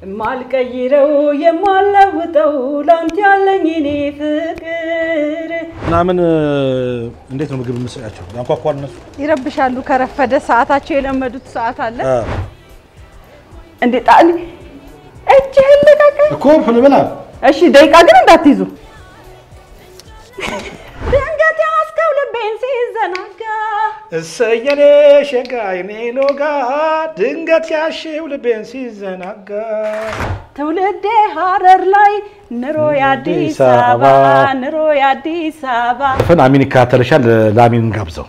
ማልቀይረው የማለውጠው ላንተ ያለኝ እኔ ፍቅር ናምን እንዴት ነው ምግብ መስሪያቸው ያንኳኳል እነሱ ይረብሻሉ ከረፈደ ሰዓታቸው የለመዱት ሰዓት አለ እንዴ ጣኒ እጅህን ለቀቀ እኮ ፍልበላ እሺ ደቂቃ ግን እንዳትይዙ ድንገት ያስከው ልቤን ሲዘናጋ እሰየኔ ሸጋይኔ ሎጋ ድንገት ያሽው ልቤን ሲዘናጋ ትውልዴ ሐረር ላይ ንሮ የአዲስ አበባ ፈን አሚን ይካተልሻል ለአሚን ጋብዘው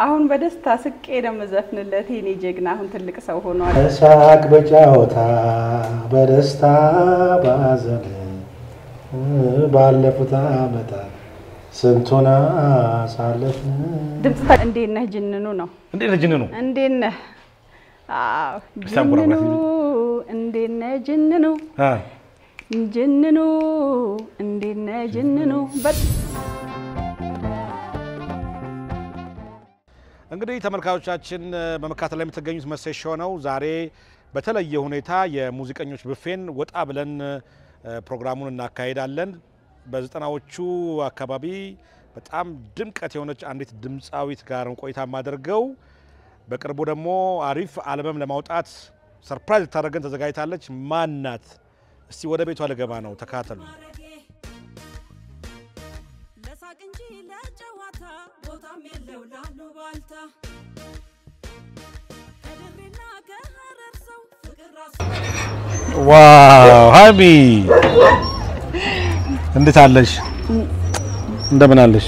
አሁን በደስታ ስቄ ደምዘፍንለት የኔ ጀግና አሁን ትልቅ ሰው ሆኗል ሳቅ በጫወታ በደስታ ባዘን ባለፉት አመታት ስንቱና ሳለፍን ድምጽ እንዴት ነህ ጅንኑ ነው እንዴት ነህ ጅንኑ እንዴት ነህ አዎ ጅንኑ እንዴት ነህ ጅንኑ ጅንኑ እንዴት ነህ ጅንኑ እንግዲህ ተመልካቾቻችን በመካተል ላይ የምትገኙት መሰሽ ሆነው ዛሬ በተለየ ሁኔታ የሙዚቀኞች ቡፌን ወጣ ብለን ፕሮግራሙን እናካሄዳለን በ90ዎቹ አካባቢ በጣም ድምቀት የሆነች አንዲት ድምጻዊት ጋር ቆይታ ማደርገው በቅርቡ ደግሞ አሪፍ አልበም ለማውጣት ሰርፕራይዝ ታደርገን ተዘጋጅታለች ማናት እስቲ ወደ ቤቷ ለገባ ነው ተካተሉ ለሳቅንጂ ለጨዋታ ቦታም የለው ላሉ ባልታ ከድሬና ከሐረር ሰው ፍቅር ራሱ ዋው ሃቢ እንዴት አለሽ እንደምን አለሽ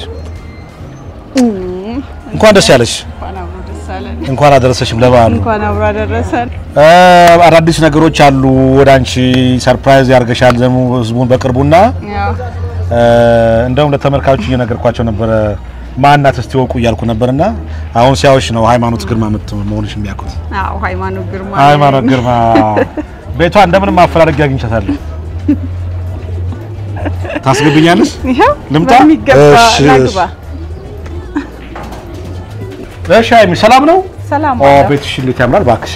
እንኳን ደስ ያለሽ እንኳን አደረሰሽም ለበዓሉ እንኳን አብራ ደረሰን አዳዲስ ነገሮች አሉ ወዳንቺ ሰርፕራይዝ ያርገሻል ዘሙ ህዝቡን በቅርቡና እንደውም ለተመልካቾች እየነገርኳቸው ነበር ማናት እስቲ ወቁ ይያልኩ ነበርና አሁን ሲያውሽ ነው ሃይማኖት ግርማ መሆንሽ የሚያውቁት አዎ ሃይማኖት ግርማ ቤቷ እንደምን ማፈራረግ ያግኝቻታለሁ ታስገብኛለሽ ልምጣ ናግባ እሺ አይሚ ሰላም ነው ሰላም ቤትሽ እንዴት ያምራል ባክሽ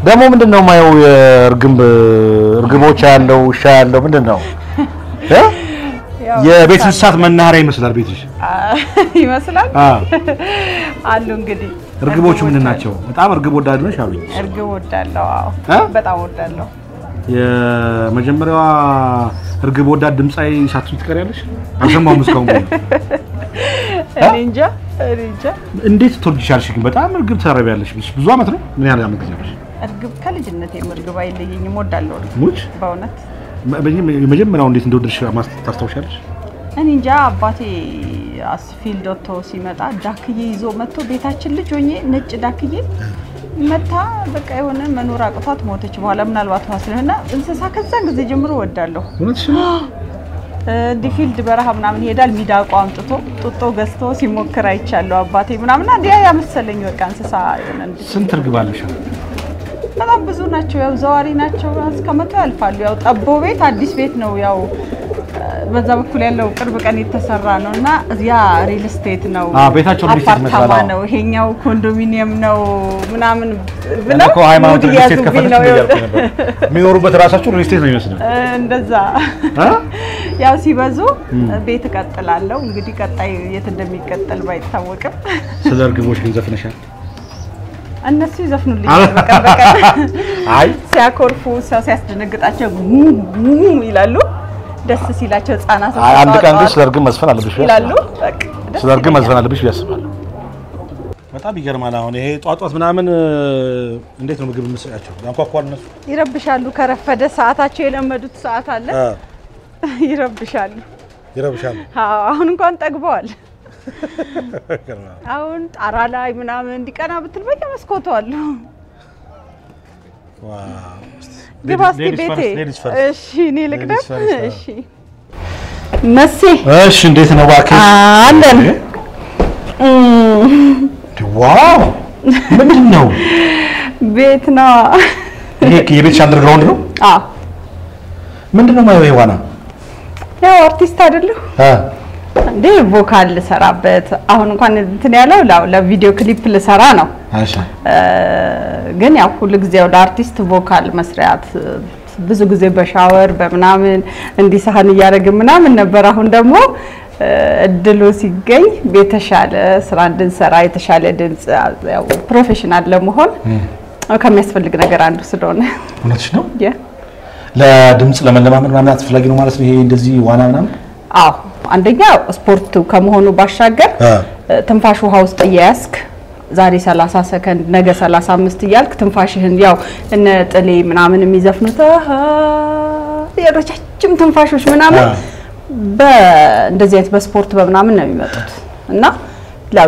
ደሞ ምንድነው ማየው እርግቦች ያለው ሻ ያለው ምንድነው የቤት እንስሳት መናኸሪያ ይመስላል ቤትሽ ይመስላል አሉ እንግዲህ እርግቦቹ ምን ናቸው በጣም እርግብ ወዳድ ነሽ አሉኝ እርግብ ወዳለው አዎ በጣም ወዳለው የመጀመሪያዋ እርግብ ወዳድ ድምጻይ ሳትይ ትቀሪያለሽ አልሰማሁም እስካሁን እንጃ እንዴት ትወርጂሻለሽ ግን በጣም እርግብ ተራቢያለሽ ብዙ አመት ነው ምን ያህል አመት ጊዜሽ እርግብ ከልጅነቴ እርግብ አይለየኝም ወዳለው ሙች በእውነት የመጀመሪያው እንዴት እንደወደድሽ ታስታውሻለሽ እኔ እንጃ አባቴ አስፊልድ ወጥቶ ሲመጣ ዳክዬ ይዞ መጥቶ ቤታችን ልጅ ሆኜ ነጭ ዳክዬ መታ በቃ የሆነ መኖር አቅቷት ሞተች በኋላ ምናልባት ማስለህና እንስሳ ከዛን ጊዜ ጀምሮ ወዳለሁ ዲፊልድ በረሃ ምናምን ሄዳል ሚዳቋ አምጥቶ ጡጦ ገዝቶ ሲሞክር አይቻለሁ አባቴ ምናምን አንዴ ያመሰለኝ በቃ እንስሳ የሆነ ስንት እርግብ አለሽ በጣም ብዙ ናቸው ያው ዘዋሪ ናቸው እስከ 100 ያልፋሉ ያው ጠቦ ቤት አዲስ ቤት ነው ያው በዛ በኩል ያለው ቅርብ ቀን የተሰራ ነውና እዚያ ሪል ስቴት ነው ቤታቸው ሪል ስቴት መስላ ነው ይሄኛው ኮንዶሚኒየም ነው ምናምን ብለው ሃይማኖት ሪል ስቴት ከፈተች ነው ያልኩ ነበር የሚኖሩበት ራሳቸው ሪል ስቴት ነው የሚመስለው እንደዛ ያው ሲበዙ ቤት ቀጥላለው እንግዲህ ቀጣይ የት እንደሚቀጥል ባይታወቅም ስለ እርግቦች ግን ዘፍነሻል እነሱ ይዘፍኑልኝ በቃ አይ ሲያኮርፉ ሲያስደነግጣቸው ይላሉ ደስ ሲላቸው ጻናት አንድ ቀን ግን ስለርግም መዝፈን አለብሽ ይላሉ በቃ ስለርግም መዝፈን አለብሽ ያስባል በጣም ይገርማል አሁን ይሄ ጧጧት ምናምን እንዴት ነው ምግብ መስሪያቸው ያንኳኳል እነሱ ይረብሻሉ ከረፈደ ሰዓታቸው የለመዱት ሰዓት አለ ይረብሻሉ አሁን እንኳን ጠግበዋል አሁን ጣራ ላይ ምናምን እንዲቀና ብትል በየመስኮቱ አሉ ዋው ግባስቲ ቤቴ እሺ እኔ ልቅደም እሺ መሲ እሺ እንዴት ነው ባክሽ አለን ዋው ምንድነው ቤት ነው ይሄ የቤትሽ አንደርግራውንድ ነው አዎ ምንድነው ማየው ይዋና ያው አርቲስት አይደለሁ እንዴ ቮካል ልሰራበት አሁን እንኳን እንትን ያለው ለቪዲዮ ክሊፕ ልሰራ ነው እሺ ግን ያው ሁሉ ጊዜ ወደ አርቲስት ቮካል መስሪያት ብዙ ጊዜ በሻወር በመናምን እንዲሳህን ያረግ ምናምን ነበር አሁን ደግሞ እድሉ ሲገኝ በተሻለ ስራ እንድንሰራ የተሻለ ድምጽ ያው ፕሮፌሽናል ለመሆን ከሚያስፈልግ ነገር አንዱ ስለሆነ እውነትሽ ነው ለድምጽ ለመለማመድ ምናምን አስፈላጊ ነው ማለት ነው ይሄ እንደዚህ ዋና ምናምን አዎ አንደኛ ስፖርት ከመሆኑ ባሻገር ትንፋሽ ውሃ ውስጥ እያያስክ ዛሬ 30 ሰከንድ ነገ 35 ይያልክ ትንፋሽህን ያው እነ ጥሌ ምናምን የሚዘፍኑት የረጃጅም ትንፋሾች ምናምን በእንደዚህ አይነት በስፖርት በምናምን ነው የሚመጡት እና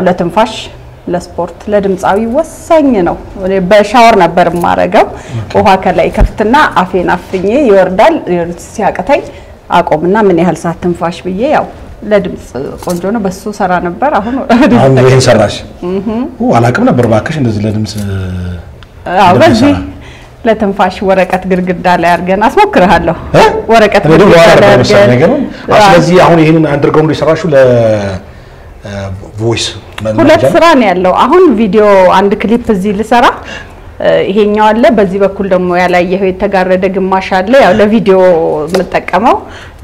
ለትንፋሽ ለስፖርት ለድምጻዊ ወሳኝ ነው በሻወር ነበር ማረጋው ውሃ ከላይ ከፍትና አፌን አፍኜ ይወርዳል ሲያቀተኝ አቆምና ምን ያህል ሰዓት ትንፋሽ ብዬ ያው ለድምጽ ቆንጆ ነው በሱ ሰራ ነበር አሁን ይሄን ሰራሽ አላቅም ነበር ባክሽ እንደዚህ ለድምጽ በዚህ ለትንፋሽ ወረቀት ግርግዳ ላይ አርገን አስሞክራለሁ ወረቀት ግርግዳ ላይ አርገን ስለዚህ አሁን ይሄንን አንደርግራውንድ ይሰራሹ ለ ቮይስ ሁለት ስራ ነው ያለው አሁን ቪዲዮ አንድ ክሊፕ እዚህ ልሰራ ይሄኛው አለ በዚህ በኩል ደግሞ ያላየው የተጋረደ ግማሽ አለ ያው ለቪዲዮ መጠቀመው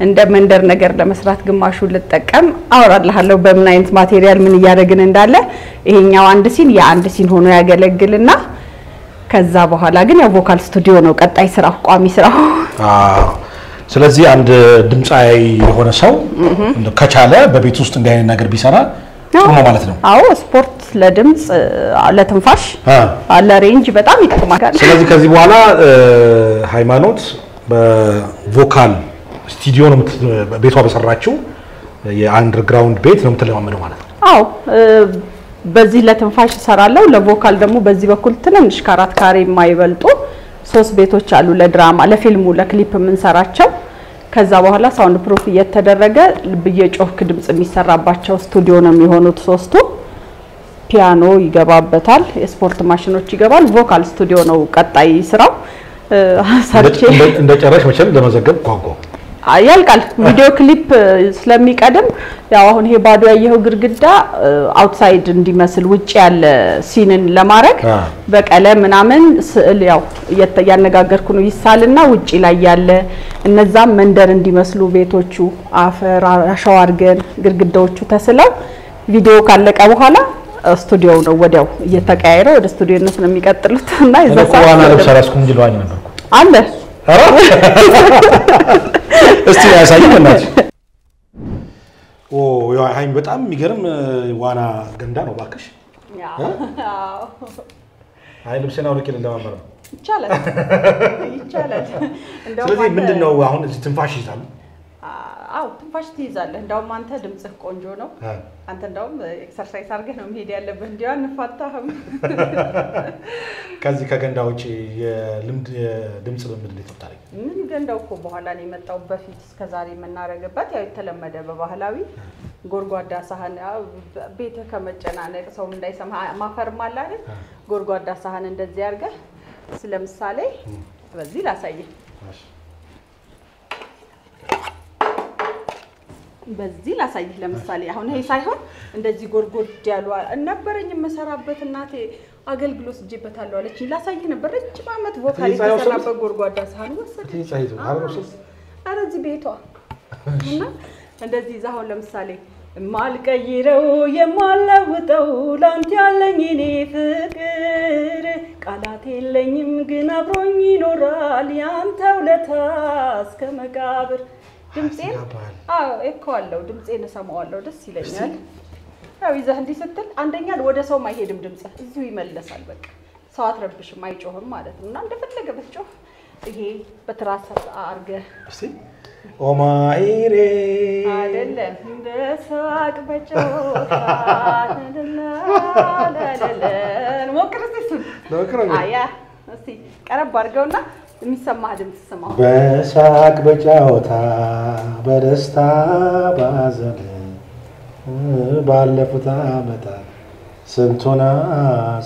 እንደ መንደር ነገር ለመስራት ግማሹ ልጠቀም አወራለሁ በምን አይነት ማቴሪያል ምን ያደርግን እንዳለ ይሄኛው አንድ ሲን የአንድ ሲን ሆኖ ያገለግልና ከዛ በኋላ ግን ያው ቮካል ስቱዲዮ ነው ቀጣይ ስራ ቋሚ ስራ ስለዚህ አንድ ድምጻይ የሆነ ሰው ከቻለ በቤት ውስጥ እንደ አይነት ነገር ቢሰራ ጥሩ ነው ማለት ነው አዎ ስፖርት ለድምጽ ለትንፋሽ ለሬንጅ በጣም ይጠቅማል ስለዚህ ከዚህ በኋላ ሃይማኖት በቮካል ስቱዲዮ ነው ቤቷ በሰራችው የአንደርግራውንድ ቤት ነው የምትለማመደው ማለት ነው አዎ በዚህ ለትንፋሽ ሰራለው ለቮካል ደግሞ በዚህ በኩል ትንንሽ ካራት ካሬ የማይበልጡ 3 ቤቶች አሉ ለድራማ ለፊልሙ ለክሊፕ ምንሰራቸው ከዛ በኋላ ሳውንድ ፕሩፍ እየተደረገ በየጮክ ድምጽ የሚሰራባቸው ስቱዲዮ ነው የሚሆኑት ሶስቱ ፒያኖ ይገባበታል የስፖርት ማሽኖች ይገባል ቮካል ስቱዲዮ ነው ቀጣይ ስራው ሰርቼ እንደጨረሽ መቼም ለመዘገብ ጓጓ ያልቃል ቪዲዮ ክሊፕ ስለሚቀደም ያው አሁን ይሄ ባዶ ያየው ግርግዳ አውትሳይድ እንዲመስል ውጪ ያለ ሲንን ለማረግ በቀለም ምናምን ስዕል ያው ያነጋገርኩ ነው ይሳልና ውጪ ላይ ያለ እነዛም መንደር እንዲመስሉ ቤቶቹ አፈር አሸዋ አርገን ግርግዳዎቹ ተስለው ቪዲዮ ካለቀ በኋላ ስቱዲዮ ነው ወዲያው እየተቀያየረ ወደ ስቱዲዮነት ነው የሚቀጥሉት እና ይዘሳል ዋና ለብሰራስኩ እንጂ ለዋኝ ነበርኩ አለ እስቲ ያሳየኝ እናት ያው ሃይም በጣም የሚገርም ዋና ገንዳ ነው ባክሽ ያው አይ ልብሰና ወርቂል እንደማመራ ይቻላል ስለዚህ ምንድነው አሁን እዚህ ትንፋሽ ይዛል አው ትንፋሽ ትይዛለህ እንደውም አንተ ድምጽህ ቆንጆ ነው አንተ እንደውም ኤክሰርሳይዝ አርገህ ነው መሄድ ያለብህ እንዲያው አንፋታህም ከዚህ ከገንዳ ውጪ የልምድ ድምጽ ልምድ ልትታረግ ምን ገንዳው እኮ በኋላ ነው የመጣው በፊት እስከዛሬ መናረግበት ያው የተለመደ በባህላዊ ጎርጓዳ ሳህን ቤተ ከመጨናነቅ ሰው እንዳይሰማ ማፈርም አለ አይደል ጎርጓዳ ሳህን እንደዚህ አርገህ ስለምሳሌ በዚህ ላሳየህ በዚህ ላሳይህ ለምሳሌ አሁን ይሄ ሳይሆን እንደዚህ ጎርጎድ ያሉ ነበርኝ መሰራበት እናቴ አገልግሎት እጄበታለሁ አለችኝ ላሳይህ ነበር ረጅም አመት ቮካል የተሰራበት ጎርጓዳ ሳህን ወሰደኝ አረዚ ቤቷ እና እንደዚህ ዛሁን ለምሳሌ ማልቀይረው የማለውጠው ላንተ ያለኝ እኔ ፍቅር ቃላት የለኝም ግን አብሮኝ ይኖራል ያንተው ለታስ ከመቃብር ድምጼን እኮ አለው ድምጼን ሰማዋለሁ ደስ ይለኛል ያው ይዘህ እንዲ ስትል አንደኛ ወደ ሰው ማይሄድም ድምጽ እዚሁ ይመለሳል በቃ ሰው አትረብሽም አይጮህም ማለት ነውና እንደፈለገ በትጮህ ይሄ በትራስ አርገህ እሺ ኦማይሬ አይደለም እንደሳቅ በጮታ ለለለለ ሞክረስ አያ እስቲ ቀረብ አርገውና የሚሰማህ ድምጽ ሰማው በሳቅ በጫውታ በደስታ ባዘን ባለፉት አመታት ስንቱና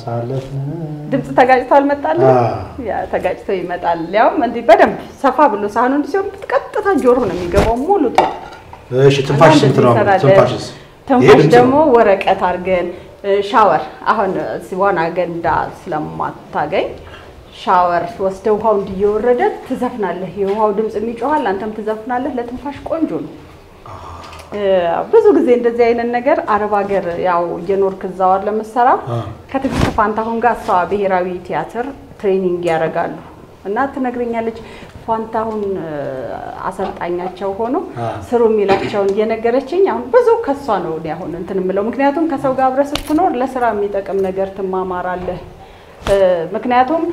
ሳለፍን ድምጽ ተጋጭቶ አልመጣል ያ ተጋጭቶ ይመጣል ያው እንዴ በደንብ ሰፋ ብሎ ሳህኑ እንዲሲው ቀጥታ ጆሮ ነው የሚገባው ሙሉ እሺ ትንፋሽ እንትራው ትንፋሽስ ትንፋሽ ደግሞ ወረቀት አርገን ሻወር አሁን ሲዋና ገንዳ ስለማታገኝ ሻወር ወስደው ውሃው እንዲወረደ ትዘፍናለህ የውሃው ድምጽ የሚጮሃል አንተም ትዘፍናለህ ለትንፋሽ ቆንጆ ነው ብዙ ጊዜ እንደዚህ አይነት ነገር አረብ ሀገር ያው የኖርክ እዛው ለምሰራ ከትግስት ፋንታሁን ጋር እሷ ብሔራዊ ቲያትር ትሬኒንግ ያደርጋሉ እና ትነግረኛለች ፋንታሁን አሰልጣኛቸው ሆኖ ስሩ የሚላቸውን የነገረችኝ አሁን ብዙ ከሷ ነው ያሁን እንትን ምለው ምክንያቱም ከሰው ጋር አብረህ ስትኖር ለስራ የሚጠቅም ነገር ትማማራለህ ምክንያቱም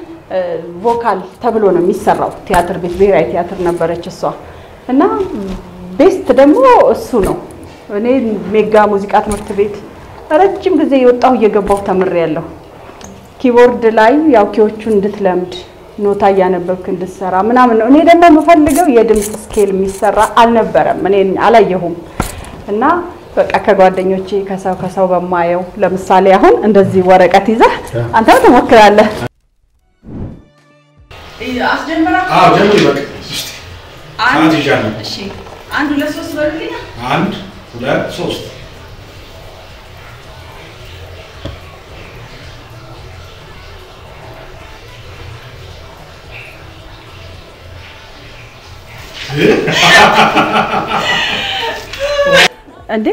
ቮካል ተብሎ ነው የሚሰራው ቲያትር ቤት ብሔራዊ ቲያትር ነበረች እሷ እና ቤስት ደግሞ እሱ ነው እኔ ሜጋ ሙዚቃ ትምህርት ቤት ረጅም ጊዜ የወጣው እየገባው ተምሬያለሁ ኪቦርድ ላይ ያው ኪዎቹን እንድትለምድ ኖታ ያነበብክ እንድትሰራ ምናምን ነው እኔ ደግሞ የምፈልገው የድምጽ ስኬል የሚሰራ አልነበረም እኔ አላየሁም እና በቃ ከጓደኞቼ ከሰው በማየው ለምሳሌ አሁን እንደዚህ ወረቀት ይዘህ አንተ ተሞክራለህ አስጀምራ ጀምሪ በቃ አንድ ይጃለ እሺ 1 2 3 በሉልኝ 1 2 3 እንዴ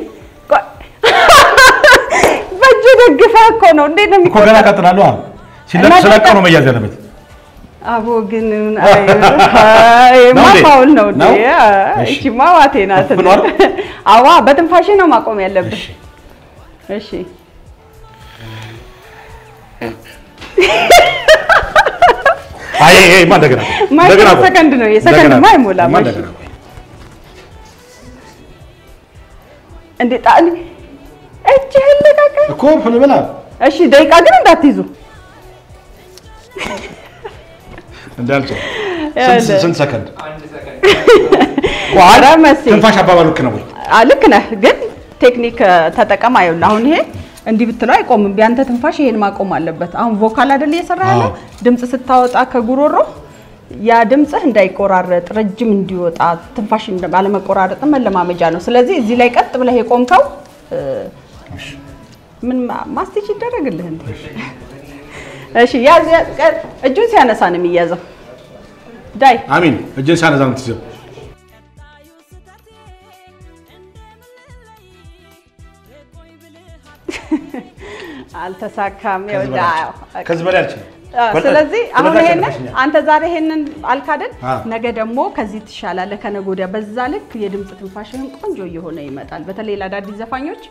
በእጅ ደግፋ እኮ ነው እንዴ ነው እኮ ገና ቀጥላለሁ ስለቀ ነው መያዝ ያለበት አቦ ግን አይ ማፋውል ነው እንዴ እሺ ማዋቴ ናት አዋ በትንፋሽ ነው ማቆም ያለበት እሺ አይ ማደገና ሰከንድ ነው የሰከንድ ማይሞላ ማሽ እንዴ ጣሊ እቺ ህልቀቀ እኮ ፍልበላ እሺ ደቂቃ ግን እንዳትይዙ እንዳልጨ ስንት ሰከንድ 1 ሰከንድ ቋራ መሲ ትንፋሽ አባባሉ ልክ ነው ልክ ነህ ግን ቴክኒክ ተጠቀም አይውል አሁን ይሄ እንዲህ ብትለው አይቆምም ቢያንተ ትንፋሽ ይሄን ማቆም አለበት አሁን ቮካል አይደል እየሰራህ ድምጽ ስታወጣ ከጉሮሮ ያ ድምጽህ እንዳይቆራረጥ ረጅም እንዲወጣ ትንፋሽ ባለመቆራረጥ መለማመጃ ነው ስለዚህ እዚህ ላይ ቀጥ ብለህ የቆምከው ምን ማስቲች ይደረግልህ እንዴ እሺ ያዝ እጁን ሲያነሳ ነው የሚያዘው ዳይ አሚን እጁን ሲያነሳ ነው ትይዘው አልተሳካም ይወዳው ከዚህ በላይ አልችልም ስለዚህ አሁን ይሄንን አንተ ዛሬ ይሄንን አልካደን ነገ ደግሞ ከዚህ ትሻላለህ ከነጎዲያ በዛ ልክ የድምጽ ትንፋሽህን ቆንጆ እየሆነ ይመጣል በተለይ ለአዳዲስ ዘፋኞች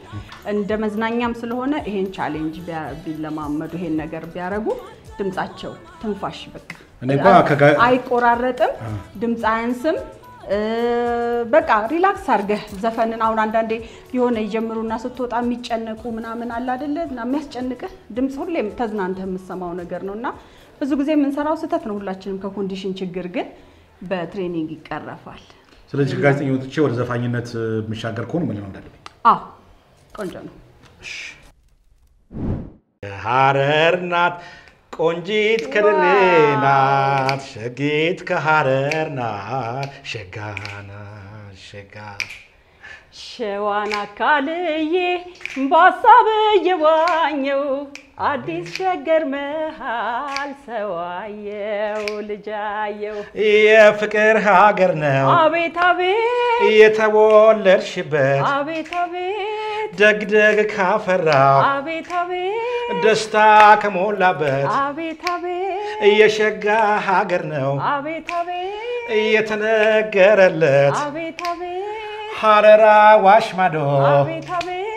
እንደ መዝናኛም ስለሆነ ይሄን ቻሌንጅ ቢለማመዱ ይሄን ነገር ቢያረጉ ድምጻቸው ትንፋሽ በቃ አይቆራረጥም ድምጽ አያንስም በቃ ሪላክስ አርገህ ዘፈንን አሁን አንዳንዴ የሆነ ይጀምሩና ስትወጣ የሚጨነቁ ምናምን አለ አይደለ እና የሚያስጨንቅህ ድምጽ ሁሌም ተዝናንተህ የምትሰማው ነገር ነውና ብዙ ጊዜ የምንሰራው ስህተት ነው ሁላችንም ከኮንዲሽን ችግር ግን በትሬኒንግ ይቀርፋል ስለዚህ ጋዜጠኛ ወጥቼ ወደ ዘፋኝነት ምሻገር ኮን ምን ነው እንዳለኝ ቆንጆ ነው እሺ ሐረርናት ቆንጂት ከደሬናት ሸጊት ከሐረርናት ሸጋና ሸጋ ሸዋና ካልዬ ባሳብ የዋኘው አዲስ ሸገር መሃል ሰዋየው ልጃየው የፍቅር ሀገር ነው አቤት አቤት የተወለድሽበት አቤት አቤት ደግደግ ካፈራው አቤት አቤት ደስታ ከሞላበት አቤት አቤት የሸጋ ሀገር ነው አቤት አቤት የተነገረለት አቤት አቤት ሐረራ ዋሽማዶ አቤት አቤት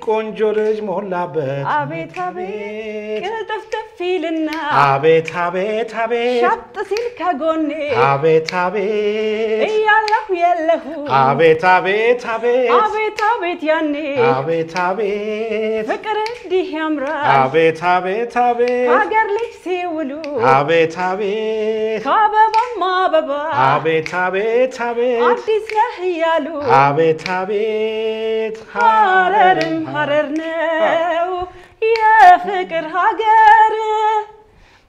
ቆንጆ ልጅ ሞላበት አቤት አቤት ቅልጥፍጥፍ ይልና አቤት አቤት አቤት ሻጥ ሲል ከጎኔ አቤት አቤት እያለሁ የለሁ አቤት አቤት አቤት አቤት አቤት ያኔ አቤት አቤት ፍቅር እንዲህ ያምራል አቤት አቤት አቤት ሀገር ልጅ ሲውሉ አቤት አቤት ከአበባማ አበባ አቤት አቤት አቤት አዲስ ነህ እያሉ አቤት አቤት ሐረርም ሐረር ነው የፍቅር ሀገር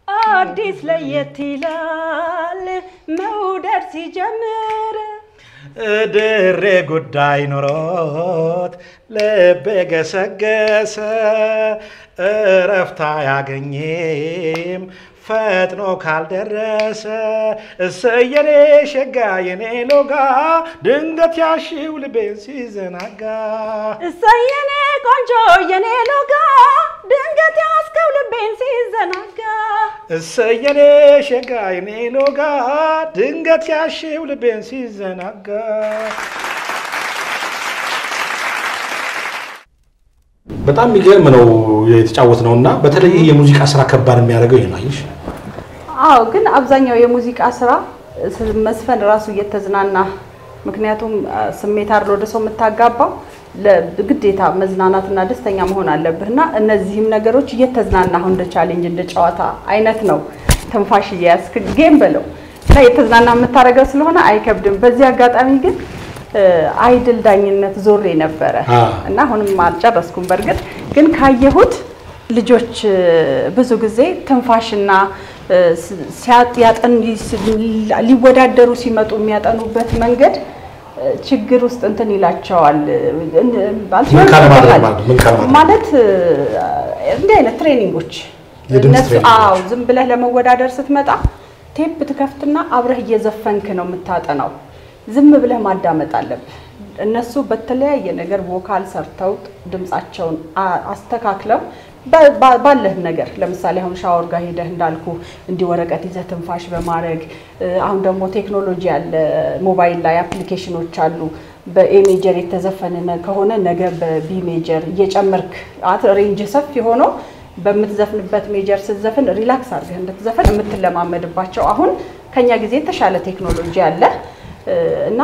አዲስ ለየት ይላል መውደድ ሲጀምር ድሬ ጉዳይ ኖሮት ልቤ ገሰገሰ እረፍታ ያገኘም ፈጥኖ ካልደረሰ እሰየኔ ሸጋ የኔ ሎጋ ድንገት ያሺው ልቤን ሲዘናጋ እሰየኔ ቆንጆ የኔ ሎጋ ድንገት ያስከው ልቤን ሲዘናጋ እሰየኔ ሸጋ የኔ ሎጋ ድንገት ያሺው ልቤን ሲዘናጋ በጣም የሚገርም ነው የተጫወት ነውና በተለይ የሙዚቃ ስራ ከባድ የሚያደርገው ይናይሽ አው ግን አብዛኛው የሙዚቃ ስራ መስፈን ራሱ እየተዝናና ምክንያቱም ስሜት አርሎ ደሰው መታጋባው ለግዴታ መዝናናትና ደስተኛ መሆን አለብህና እነዚህም ነገሮች እየተዝናናው እንደ ቻሌንጅ እንደ ጨዋታ አይነት ነው ተንፋሽ ያስክ ጌም በለው ላይ የተዝናና መታረገው ስለሆነ አይከብድም በዚህ አጋጣሚ ግን አይድል ዳኝነት ዞሬ ነበር እና አሁንም አልጨረስኩም በርግጥ ግን ካየሁት ልጆች ብዙ ጊዜ ተንፋሽና ሲያጥያጠን ሊወዳደሩ ሲመጡ የሚያጠኑበት መንገድ ችግር ውስጥ እንትን ይላቸዋል ማለት እንደ አይነት ትሬኒንጎች እነሱ ዝም ብለህ ለመወዳደር ስትመጣ ቴፕ ትከፍትና አብረህ እየዘፈንክ ነው የምታጠናው ዝም ብለህ ማዳመጥ አለብህ እነሱ በተለያየ ነገር ቮካል ሰርተው ድምጻቸውን አስተካክለው ባለህ ነገር ለምሳሌ አሁን ሻወር ጋር ሄደህ እንዳልኩ እንዲ ወረቀት ይዘህ ትንፋሽ በማድረግ አሁን ደግሞ ቴክኖሎጂ አለ ሞባይል ላይ አፕሊኬሽኖች አሉ በኤ ሜጀር የተዘፈነነ ከሆነ ነገ በቢ ሜጀር እየጨመርክ ሬንጅ ሰፊ ሆኖ በመትዘፍንበት ሜጀር ስትዘፍን ሪላክስ አድርገህ እንድትዘፍን የምትለማመድባቸው አሁን ከኛ ጊዜ ተሻለ ቴክኖሎጂ አለ እና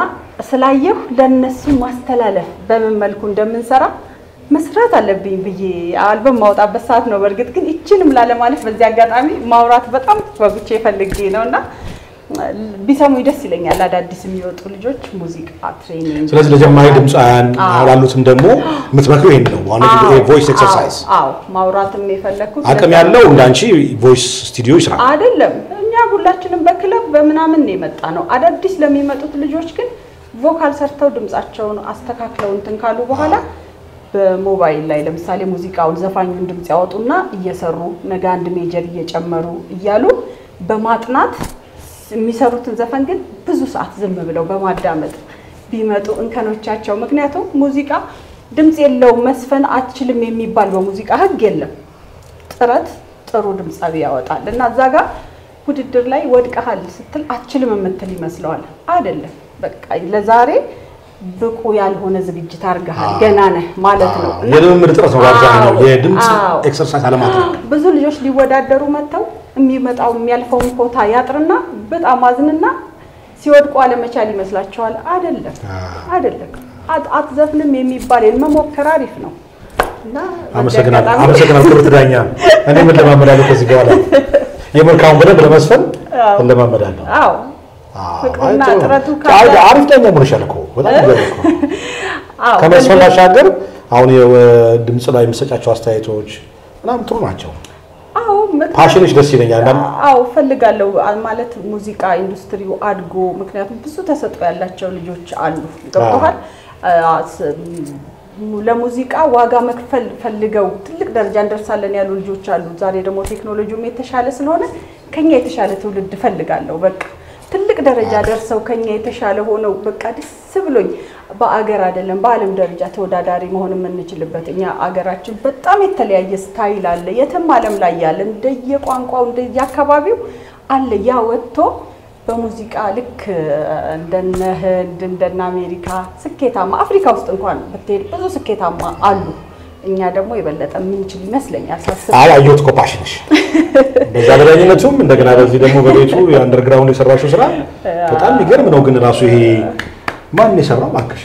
ስላየሁ ለነሱ ማስተላለፍ በምን መልኩ እንደምንሰራ መስራት አለብኝ ብዬ አልበም ማውጣበት ሰዓት ነው በርግጥ ግን እቺንም ላለማለፍ በዚህ አጋጣሚ ማውራት በጣም ወግቼ ፈልጌ ነውና ቢሰሙ ደስ ይለኛል አዳዲስ የሚወጡ ልጆች ሙዚቃ ትሬኒንግ ስለዚህ ለጀማሪ ድምጻያን አላሉትም ደግሞ ምትመክሩ ይሄን ነው ዋና ቮይስ ኤክሰርሳይዝ ማውራትም የፈለኩት አቅም ያለው እንዳንቺ ቮይስ ስቱዲዮ ይስራ አይደለም እኛ ሁላችንም በክለብ በመናምን ነው የመጣ ነው አዳዲስ ለሚመጡት ልጆች ግን ቮካል ሰርተው ድምጻቸውን አስተካክለው እንትን ካሉ በኋላ በሞባይል ላይ ለምሳሌ ሙዚቃውን ዘፋኙን ድምጽ ያወጡና እየሰሩ ነገ አንድ ሜጀር እየጨመሩ እያሉ በማጥናት የሚሰሩትን ዘፈን ግን ብዙ ሰዓት ዝም ብለው በማዳመጥ ቢመጡ እንከኖቻቸው ምክንያቱም ሙዚቃ ድምጽ የለው መስፈን አትችልም የሚባል በሙዚቃ ህግ የለም ጥረት ጥሩ ድምጻዊ ያወጣልና እዛጋ ውድድር ላይ ወድቀሃል ስትል አትችልም የምትል ይመስላል አይደለም በቃ ለዛሬ ብቁ ያልሆነ ዝግጅት አርጋሃል ገና ነህ ማለት ነው የልምምድ ጥረት ነው አብዛኛው የድምጽ ኤክሰርሳይዝ አለማድረግ ብዙ ልጆች ሊወዳደሩ መተው የሚመጣው የሚያልፈውን ኮታ ያጥርና በጣም አዝንና ሲወድቁ አለመቻል ይመስላቸዋል አይደለም አትዘፍንም የሚባል የመሞከር አሪፍ ነው እና አመሰግናለሁ ክብርት ዳኛ እኔ ምን ለማመዳለሁ ከዚህ ጋር የመልካም በደንብ ለመስፈን ለማመዳለሁ ፍቅርና ጥረቱ አሪፍ ዳኛ ሞልሻል እኮ በጣም ይገርምኩ ከመስፈን ባሻገር አሁን የድምጽ ላይ የምሰጫቸው አስተያየቶች በጣም ጥሩ ናቸው ፓሽንሽ ደስ ይለኛል ፈልጋለሁ ማለት ሙዚቃ ኢንዱስትሪው አድጎ ምክንያቱም ብዙ ተሰጥኦ ያላቸው ልጆች አሉ ገብቶሃል ለሙዚቃ ዋጋ መክፈል ፈልገው ትልቅ ደረጃ እንደርሳለን ያሉ ልጆች አሉ ዛሬ ደግሞ ቴክኖሎጂውም የተሻለ ስለሆነ ከኛ የተሻለ ትውልድ ፈልጋለሁ በቃ ትልቅ ደረጃ ደርሰው ከኛ የተሻለ ሆነው በቃ ደስ ብሎኝ በአገር አይደለም በአለም ደረጃ ተወዳዳሪ መሆን የምንችልበት እኛ አገራችን በጣም የተለያየ ስታይል አለ የትም ዓለም ላይ ያለ እንደየቋንቋው እንደየአካባቢው አለ ያ ወጥቶ በሙዚቃ ልክ እንደነ አሜሪካ ስኬታማ አፍሪካ ውስጥ እንኳን በተሄድ ብዙ ስኬታማ አሉ እኛ ደግሞ የበለጠ ምንችል ይመስለኛል ሳስብ አላየሁት ኮፓሽንሽ በዛ ለዳኝነቱም እንደገና በዚህ ደግሞ በቤቱ የአንደርግራውንድ የሰራሽው ስራ በጣም ይገርም ነው ግን ራሱ ይሄ ማን የሰራው ማከሽ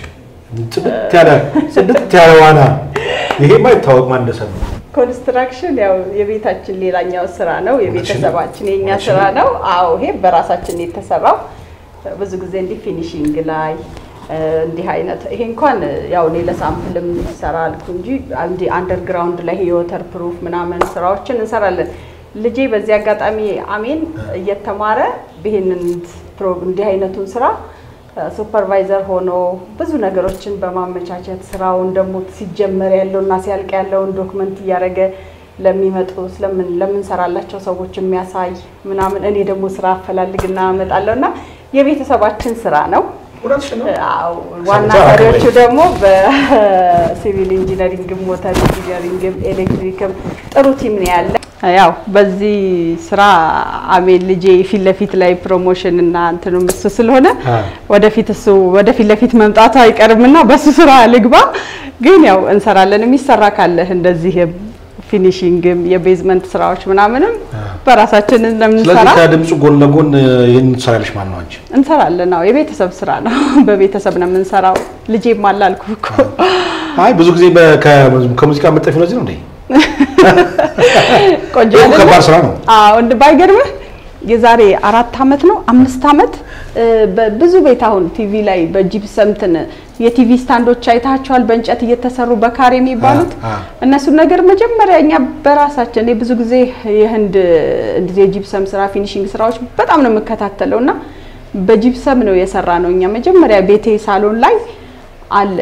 ጽድት ያለ ዋና ይሄ ማይታወቅ ማን እንደሰራው ኮንስትራክሽን ያው የቤታችን ሌላኛው ስራ ነው የቤተሰባችን የኛ ስራ ነው ይሄ በራሳችን የተሰራው ብዙ ጊዜ እንዲ ፊኒሺንግ ላይ እንዲህ አይነት ይሄ እንኳን ያው ለሳምፕልም ይሰራልኩ እንጂ አንዲ አንደርግራውንድ ላይ የወተር ፕሩፍ ምናምን ስራዎችን እንሰራለን ልጄ በዚህ አጋጣሚ አሜን እየተማረ በእነን እንዲህ አይነቱን ስራ ሱፐርቫይዘር ሆኖ ብዙ ነገሮችን በማመቻቸት ስራውን ደግሞ ሲጀመር ያለውና ሲያልቅ ያለውን ዶክመንት ያረገ ለሚመጡ ለምን ሰራላቸው ሰዎች የሚያሳይ ምናምን እኔ ደግሞ ስራ አፈላልግና አመጣለውና የቤተሰባችን ስራ ነው አው ዋና ሰሪዎቹ ደግሞ በሲቪል ኢንጂነሪንግ ሞተር ኢንጂነሪንግ ኤሌክትሪክም ጥሩ ቲም ነው ያለ ያው በዚህ ስራ አሜን ልጄ ፊት ለፊት ላይ ፕሮሞሽን እና እንትኑም እሱ ስለሆነ ወደፊት ለፊት መምጣቱ አይቀርምና በሱ ስራ ልግባ ግን ያው እንሰራለን የሚሰራ ካለ እንደዚህ ፊኒሺንግም የቤዝመንት ስራዎች ምናምንም በራሳችን እንደምንሰራ ስለዚህ ከድምጹ ጎን ለጎን ይሄን ሰራልሽ ማን ነው አንቺ እንሰራለን ነው የቤተሰብ ስራ ነው በቤተሰብ ነው የምንሰራው ልጄም አላልኩ እኮ አይ ብዙ ጊዜ ከሙዚቃ መጥተፍ ነው እንዴ ቆንጆ ከባድ ስራ ነው አዎ እንደ ባይገርም የዛሬ 4 አመት ነው 5 አመት ብዙ ቤት አሁን ቲቪ ላይ በጂፕሰምትን የቲቪ ስታንዶች አይታቸዋል በእንጨት እየተሰሩ በካሬ የሚባሉት እነሱ ነገር መጀመሪያኛ በራሳችን ብዙ ጊዜ የህንድ እንደዚህ የጂፕሰም ስራ ፊኒሺንግ ስራዎች በጣም ነው መከታተለውና በጂፕሰም ነው የሰራ ነው እኛ መጀመሪያ ቤቴ ሳሎን ላይ አለ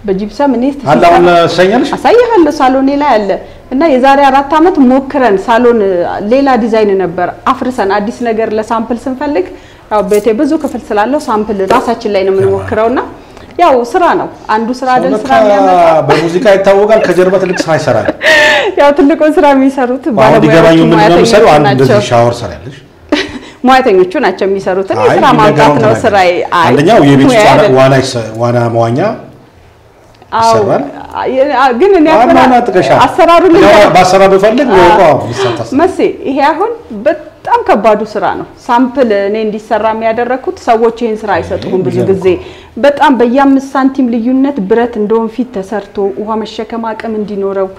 በጂፕሰም እኔ አላውን ሰኛልሽ አሳይሃለሁ ሳሎኔ ላይ አለ እና የዛሬ 4 አመት ሞክረን ሳሎን ሌላ ዲዛይን ነበር አፍርሰን አዲስ ነገር ለሳምፕል ስንፈልግ ያው ቤቴ ብዙ ክፍል ስላለው ሳምፕል ራሳችን ላይ ነው የምንሞክረውና ያው ስራ ነው አንዱ ስራ አይደል ስራ የሚያመጣ በሙዚቃ ይታወቃል ከጀርባ ትልቅ ስራ ይሰራል ያው ትልቁ ስራ የሚሰሩት ባለሙያዎቹ ነው አንድ ሻወር ሰራለሽ ሙያተኞቹ ናቸው የሚሰሩት ስራ ማምጣት ነው ስራዬ አንደኛው የቤት ዋና መዋኛ አሰራር ግን እኔ አሰራሩ ባሰራሩ ፈልግ ወጣው ይሳታስ መሲ ይሄ አሁን በጣም ከባዱ ስራ ነው ሳምፕል እኔ እንዲሰራ የሚያደርኩት ሰዎች ይሄን ስራ አይሰጡም ብዙ ጊዜ በጣም በ5 ሳንቲም ልዩነት ብረት እንደውን ፊት ተሰርቶ ውሃ መሸከም አቅም እንዲኖረው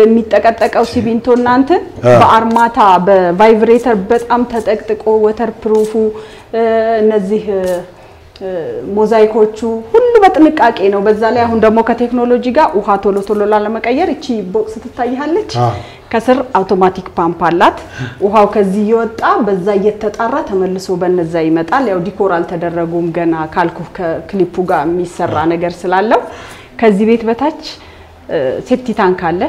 የሚጠቀጠቀው ሲሚንቶ እናንተ በአርማታ በቫይብሬተር በጣም ተጠቅጥቆ ወተር ፕሩፉ እነዚህ ሞዛይኮቹ ሁሉ በጥንቃቄ ነው በዛ ላይ አሁን ደግሞ ከቴክኖሎጂ ጋር ውሃ ቶሎ ለመቀየር እቺ ቦክስ ትታይሃለች ከስር አውቶማቲክ ፓምፕ አላት ውሃው ከዚህ ይወጣ በዛ እየተጣራ ተመልሶ በነዛ ይመጣል ያው ዲኮር አልተደረጉም ገና ካልኩ ከክሊፑ ጋር የሚሰራ ነገር ስላለው ከዚህ ቤት በታች ሴፍቲ ታንክ አለ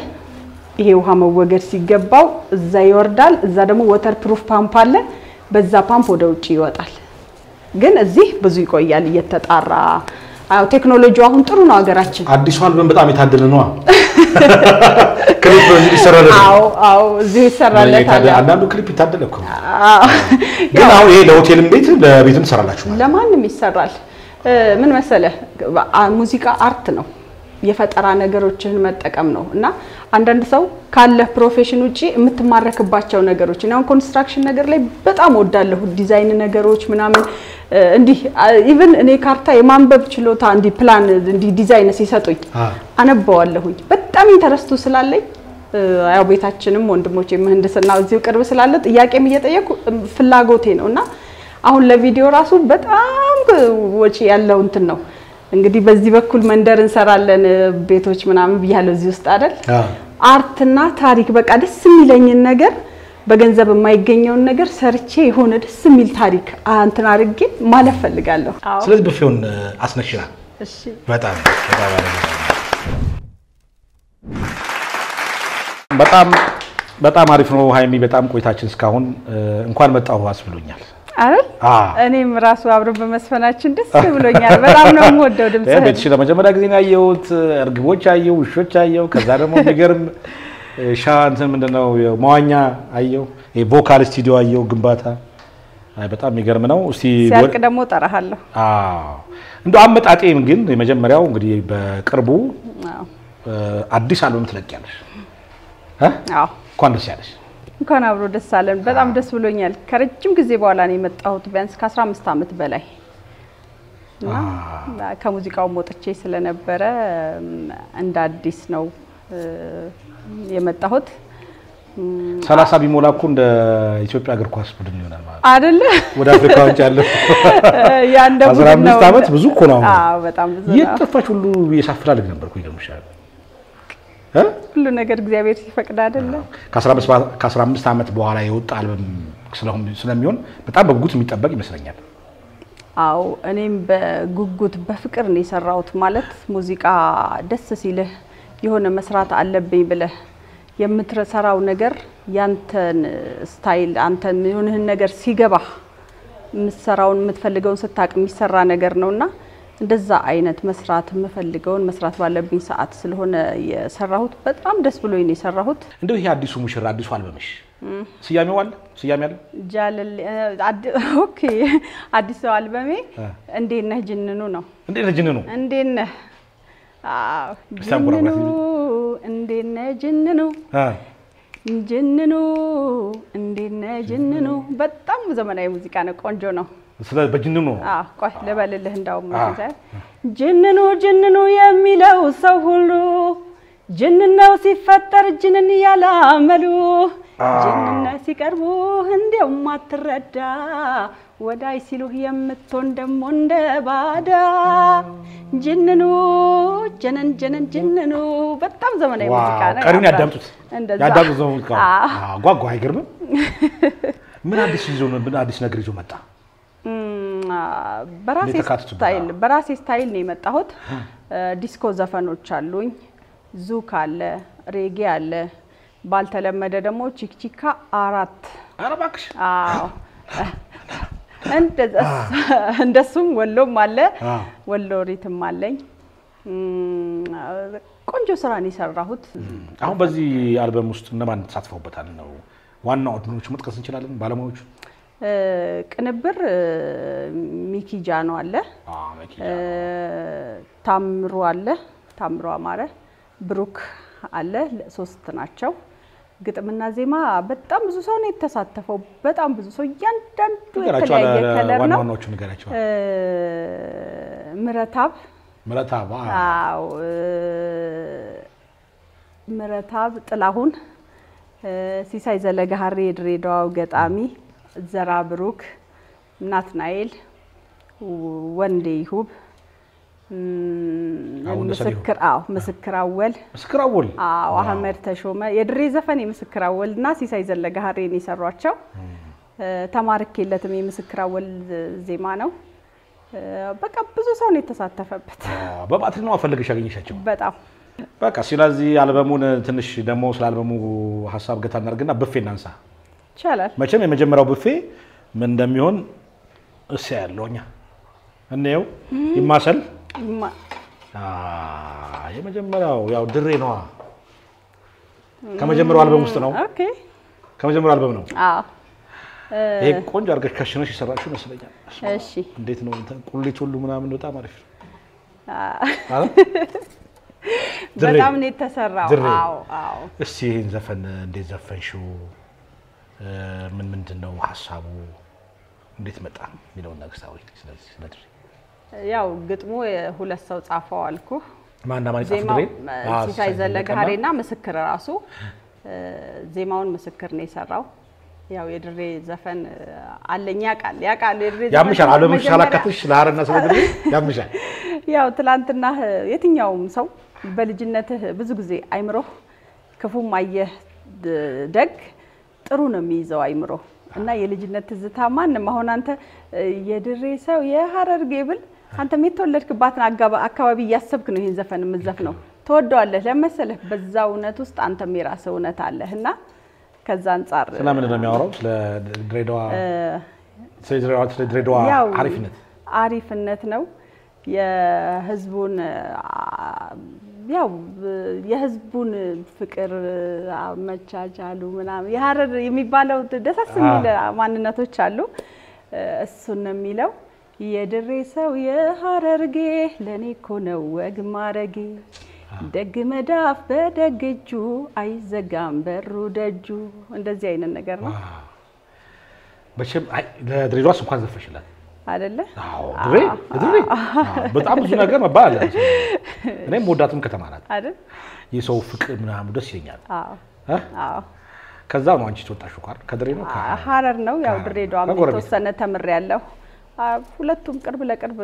ይሄ ውሃ መወገድ ሲገባው እዛ ይወርዳል እዛ ደግሞ ወተር ፕሩፍ ፓምፕ አለ በዛ ፓምፕ ወደ ውጪ ይወጣል ግን እዚህ ብዙ ይቆያል እየተጣራ አው ቴክኖሎጂው አሁን ጥሩ ነው ሀገራችን አዲስ አልበም በጣም የታደለ ነው ክሊፕ ይሰራል አው እዚህ ይሰራልታል አንዳንዱ ክሊፕ ይታደለ እኮ ግን አሁን ይሄ ለሆቴልም ቤት ለቤትም ሰራላችሁ ለማንም ይሰራል ምን መሰለ ሙዚቃ አርት ነው የፈጠራ ነገሮችን መጠቀም ነው እና አንዳንድ ሰው ካለ ፕሮፌሽን ውጪ የምትማረክባቸው ነገሮች እና ኮንስትራክሽን ነገር ላይ በጣም ወዳለሁ ዲዛይን ነገሮች ምናምን እንዲ ኢቭን እኔ ካርታ የማንበብ ችሎታ እንዲ ፕላን እንዲ ዲዛይን ሲሰጡኝ አነባዋለሁኝ በጣም ኢንተረስቱ ስላለኝ ያው ቤታችንም ወንድሞቼ ምህንድስና እዚሁ ቅርብ ስላለ ጥያቄም እየጠየቁ ፍላጎቴ ነውና አሁን ለቪዲዮ ራሱ በጣም ወጪ ያለው እንትን ነው እንግዲህ በዚህ በኩል መንደር እንሰራለን ቤቶች ምናምን በያለው እዚህ ውስጥ አይደል አርትና ታሪክ በቃ ደስ የሚለኝ ነገር በገንዘብ የማይገኘው ነገር ሰርቼ የሆነ ደስ የሚል ታሪክ አንተና አርጌ ማለፍ ፈልጋለሁ ስለዚህ በፊውን አስነሽና እሺ በጣም አሪፍ ነው ሃይሚ በጣም ቆይታችን እስካሁን እንኳን መጣው አስብሎኛል አይደል እኔም ራሱ አብረን በመስፈናችን ደስ ብሎኛል በጣም ነው የምወደው ድምጽ ቤትሽ ለመጀመሪያ ጊዜ ያየው እርግቦች ያየው ውሾች ያየው ከዛ ደግሞ ንገርም ሻንተ ምንድነው መዋኛ አየው የቮካል ስቱዲዮ አየው ግንባታ አይ በጣም የሚገርም ነው እስቲ ሲያልቅ ደግሞ ጠራሃለሁ እንደው አመጣጤም ግን የመጀመሪያው እንግዲህ በቅርቡ አዲስ አልበም ትለቂያለሽ አዎ እንኳን ደስ ያለሽ እንኳን አብሮ ደስ አለን በጣም ደስ ብሎኛል ከረጅም ጊዜ በኋላ ነው የመጣሁት ቢያንስ ከ15 አመት በላይ እና ከሙዚቃው ሞጥቼ ስለነበረ እንደ አዲስ ነው የመጣሁት 30 ቢሞላኩ እንደ ኢትዮጵያ እግር ኳስ ቡድን ይሆናል ማለት አይደለ ወደ አፍሪካ ወንጭ ያለው ያ እንደ ቡድን ነው 15 አመት ብዙ እኮ ነው አዎ በጣም ብዙ ነው የጠፋች ሁሉ የሳፍራል ነበርኩ ይገርምሻል ሁሉ ነገር እግዚአብሔር ሲፈቅድ አይደለ ከ15 አመት በኋላ የወጣ አልበም ስለሚሆን በጣም በጉጉት የሚጠበቅ ይመስለኛል አው እኔም በጉጉት በፍቅር ነው የሰራሁት ማለት ሙዚቃ ደስ ሲልህ የሆነ መስራት አለብኝ ብለህ የምትሰራው ነገር ያንተን ስታይል አንተን የሆነህን ነገር ሲገባህ ምትሰራውን ምትፈልገውን ስታቅ የሚሰራ ነገር ነውና እንደዛ አይነት መስራት የምፈልገውን መስራት ባለብኝ ሰዓት ስለሆነ የሰራሁት በጣም ደስ ብሎኝ ነው የሰራሁት እንደው ይሄ አዲሱ ሙሽራ አዲሱ አልበምሽ ሲያሜው አለ ሲያሜ አለ ጃለል ኦኬ አዲሱ አልበሜ እንዴት ነህ ጅንኑ ነው እንዴት ነህ ጅንኑ እንዴት ነህ ጅንኑ እንዴት ነህ ጅንኑ ጅንኑ እንዴት ነህ ጅንኑ በጣም ዘመናዊ ሙዚቃ ነው ቆንጆ ነው ስለ በጅንኑ ቆይ ለበልልህ እንዳው ማለት ጅንኑ ጅንኑ የሚለው ሰው ሁሉ ጅንናው ሲፈጠር ጅንን ያላመሉ ጅንና ሲቀርቡ እንደው ማትረዳ ወዳይ ሲሉ የምትሆን ደሞ እንደባዳ ጅንኑ ጀነን ጀነን ጅንኑ በጣም ዘመናዊ ሙዚቃ ነው ቀሪውን ያዳምጡት ሙዚቃ ጓጓ አይገርምም ምን አዲስ ነገር ይዞ መጣ በራሴ ስታይል ነው የመጣሁት ዲስኮ ዘፈኖች አሉኝ ዙክ አለ ሬጌ አለ ባልተለመደ ደግሞ ቺክቺካ 4 አረባክሽ አዎ እንደሱም ወሎም አለ ወሎ ሪትም አለኝ ቆንጆ ስራ ነው የሰራሁት አሁን በዚህ አልበም ውስጥ እነማን ተሳትፈውበታል ነው ዋናው አድኖች መጥቀስ እንችላለን ባለሙያዎች ቅንብር ሚኪ ጃኖ አለ ታምሩ አለ ታምሩ አማረ ብሩክ አለ 3 ናቸው ግጥምና ዜማ በጣም ብዙ ሰው ነው የተሳተፈው በጣም ብዙ ሰው ያንዳንዱ የተለያየ ከለር ነው ዋናዎቹ ንገራቸው ምረታብ አው ምረታብ ጥላሁን ሲሳይ ዘለጋሃሪ ድሬዳው ገጣሚ ዘራ ብሩክ ናትናኤል ወንዴ ይሁብ ምስክር አወል አህመድ ተሾመ የድሬ ዘፈን የምስክር አወልና ሲሳይ ዘለጋሃሪን ይሰሯቸው ተማርኬለትም የምስክር አወል ዜማ ነው በቃ ብዙ ሰው ነው የተሳተፈበት በባትሪ ነው አፈልግሽ ያገኘሻቸው በጣም በቃ ስለዚህ አልበሙን ትንሽ ደሞ ስለ አልበሙ ሐሳብ ገታ እናርግና ብፌ እናንሳ ይቻላል መቼም የመጀመሪያው ብፌ ምን እንደሚሆን እሱ ያለውኛ እንየው ይማሰል የመጀመሪያው ያው ድሬ ነው ከመጀመሪያው አልበም ውስጥ ነው ኦኬ ከመጀመሪያው አልበም ነው ይሄ ቆንጆ አርገሽ ከሽነሽ ይሰራችሁ መስለኛል እሺ እንዴት ነው ቁሊት ሁሉ ምናምን በጣም አሪፍ በጣም ነው የተሰራው አዎ እሺ ይሄን ዘፈን እንዴት ዘፈንሽው ምንድነው ሐሳቡ እንዴት መጣ ሚለው ነገስታው ስለዚህ ስለድሬ ያው ግጥሙ ሁለት ሰው ጻፈው አልኩ ማንና ማን ጻፈው ድሬ ሲሳይ ዘለጋሃሪና ምስክር ራሱ ዜማውን ምስክር ነው የሰራው ያው የድሬ ዘፈን አለኝ ያቃል የድሬ ዘፈን ያምሻል አለምሽ አላከትሽ ለአረና ስለድሬ ያምሻል ያው ትላንትና የትኛውም ሰው በልጅነትህ ብዙ ጊዜ አይምሮህ ክፉም አየህ ደግ ጥሩ ነው የሚይዘው አይምሮ እና የልጅነት ትዝታ ማንንም አሁን አንተ የድሬ ሰው የሐረርጌ ብል አንተ የተወለድክባትን አካባቢ ያሰብክ ነው ይሄን ዘፈን ምዘፍነው ተወደዋለህ ለመሰለህ በዛው እውነት ውስጥ አንተም የራስህ እውነት አለህና ከዛ አንፃር ስለምን ነው የሚያወራው ስለ ድሬዳዋ አሪፍነት ነው የህዝቡን ያው የህዝቡን ፍቅር መቻቻሉ ምናምን የሐረር የሚባለው ደሳስ የሚል ማንነቶች አሉ እሱን ነው የሚለው የድሬ ሰው የሐረርጌ ለኔ እኮ ነው ወግ ማረጌ ደግ መዳፍ በደግጁ አይዘጋም በሩ ደጁ እንደዚህ አይነት ነገር ነው በሽም ለድሬዳዋስ እንኳን ዘፈሽላት አይደለ አዎ ድሬ በጣም ብዙ ነገር መባል አለ እኔም ወዳትም ከተማ ናት አይደል የሰው ፍቅር ምናምን ደስ ይለኛል አዎ ከዛ ነው አንቺ ተወጣሽው ካር ከድሬ ነው ሐረር ነው ያው ድሬዳዋ ተወሰነ ተምሬያለሁ ሁለቱም ቅርብ ለቅርብ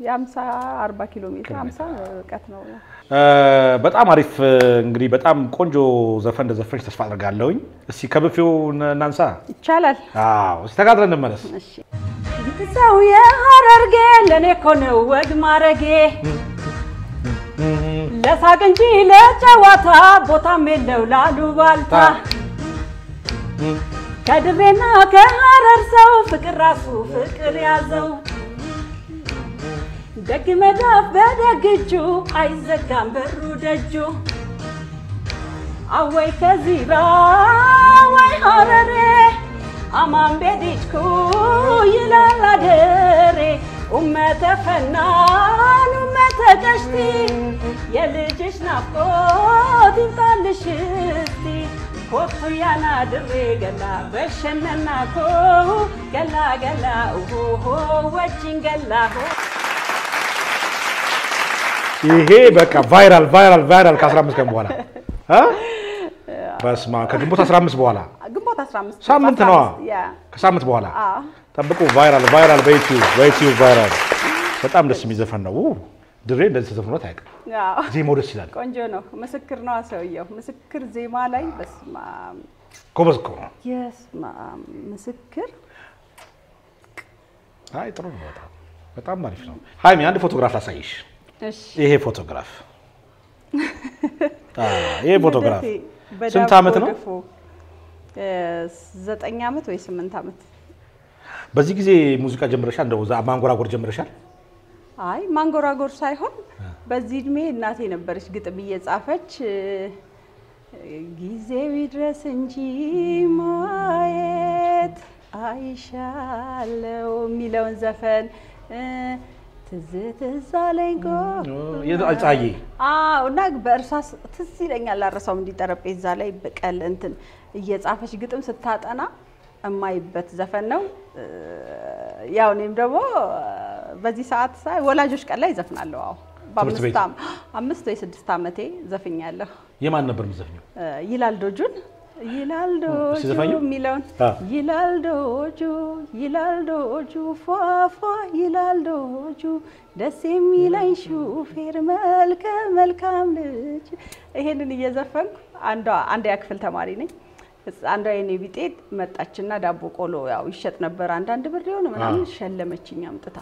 የ50 40 ኪሎ ሜትር 50 ርቀት ነው በጣም አሪፍ እንግዲህ በጣም ቆንጆ ዘፈን እንደዘፈንሽ ተስፋ አደርጋለሁኝ እስቲ ከብፌው እናንሳ ይቻላል አዎ እስቲ ተጋድረን እንመለስ እሺ ሰው ሀረርጌ ለኔ እኮ ነው ወግ ማረጌ ለሳቅ እንጂ ለጨዋታ ቦታም የለው ላሉባልታ ከድሬና ከሀረር ሰው ፍቅር ራሱ ፍቅር ያዘው ደግ መዳፍ በደግጁ አይዘጋም በሩ ደጁ አወይ ከዚራ ወይ ሀረሬ አማን ቤዲችኩ ይላል አደሬ ኡመተ ፈናን ኡመተ ቀሽቲ የልጅሽ ናፍቆት ይምጣልሽ እስቲ ኮቱ ያና ድሬ ገላ በሸነናኮ ገላ ገላ ኦሆ ወጪን ገላሆ ይሄ በቃ ቫይራል ከ15 ቀን በኋላ በስማ ከግንቦት 15 በኋላ ግንቦት 15 ሳምንት ነው ከሳምንት በኋላ ጠብቁ ቫይራል በዩቲዩብ ቫይራል በጣም ደስ የሚዘፈን ነው ድሬ እንደዚህ ተዘፍኖት አይቀር ዜማው ደስ ይላል ቆንጆ ነው ምስክር ነው ሰውየው ምስክር ዜማ ላይ በስማ ኮበስኮ የስማ ምስክር አይ ጥሩ ነው በጣም አሪፍ ነው ሃይሚ አንድ ፎቶግራፍ ላሳይሽ እሺ ይሄ ፎቶግራፍ ስንት አመት ነው 9 አመት ወይ 8 አመት በዚህ ጊዜ ሙዚቃ ጀምረሻል እንደው ማንጎራጎር ጀምረሻል አይ ማንጎራጎር ሳይሆን በዚህ እድሜ እናቴ ነበርሽ ግጥም እየጻፈች ጊዜው ይድረስ እንጂ ማየት አይሻለው ሚለውን ዘፈን ትዝ አለኝ የአልጻዬ እና በእርሳስ ትዝ ይለኛል አረሳውም እንዲጠረጴዛ ላይ በቀል እንትን እየጻፈች ግጥም ስታጠና እማይበት ዘፈን ነው ያው እኔም ደግሞ በዚህ ሰዓት ሳይ ወላጆች ቀን ላይ ዘፍናለሁ አዎ በ5 ወይ 6 አመቴ ዘፍኛለሁ የማን ነበር ምዘፍኛው ይላል ዶጁን ሚለውን ይላል ዶጁ ፏፏ ይላል ዶጁ ደስ የሚለኝ ሹፌር መልካም ልጅ ይሄንን እየዘፈንኩ አንድ ያክፍል ተማሪ ነኝ አንዷ የኔ ቢጤ መጣችና ዳቦ ቆሎ ያው ይሸጥ ነበር አንዳንድ ብር ይሆን ምናምን ሸለመችኝ አምጥታ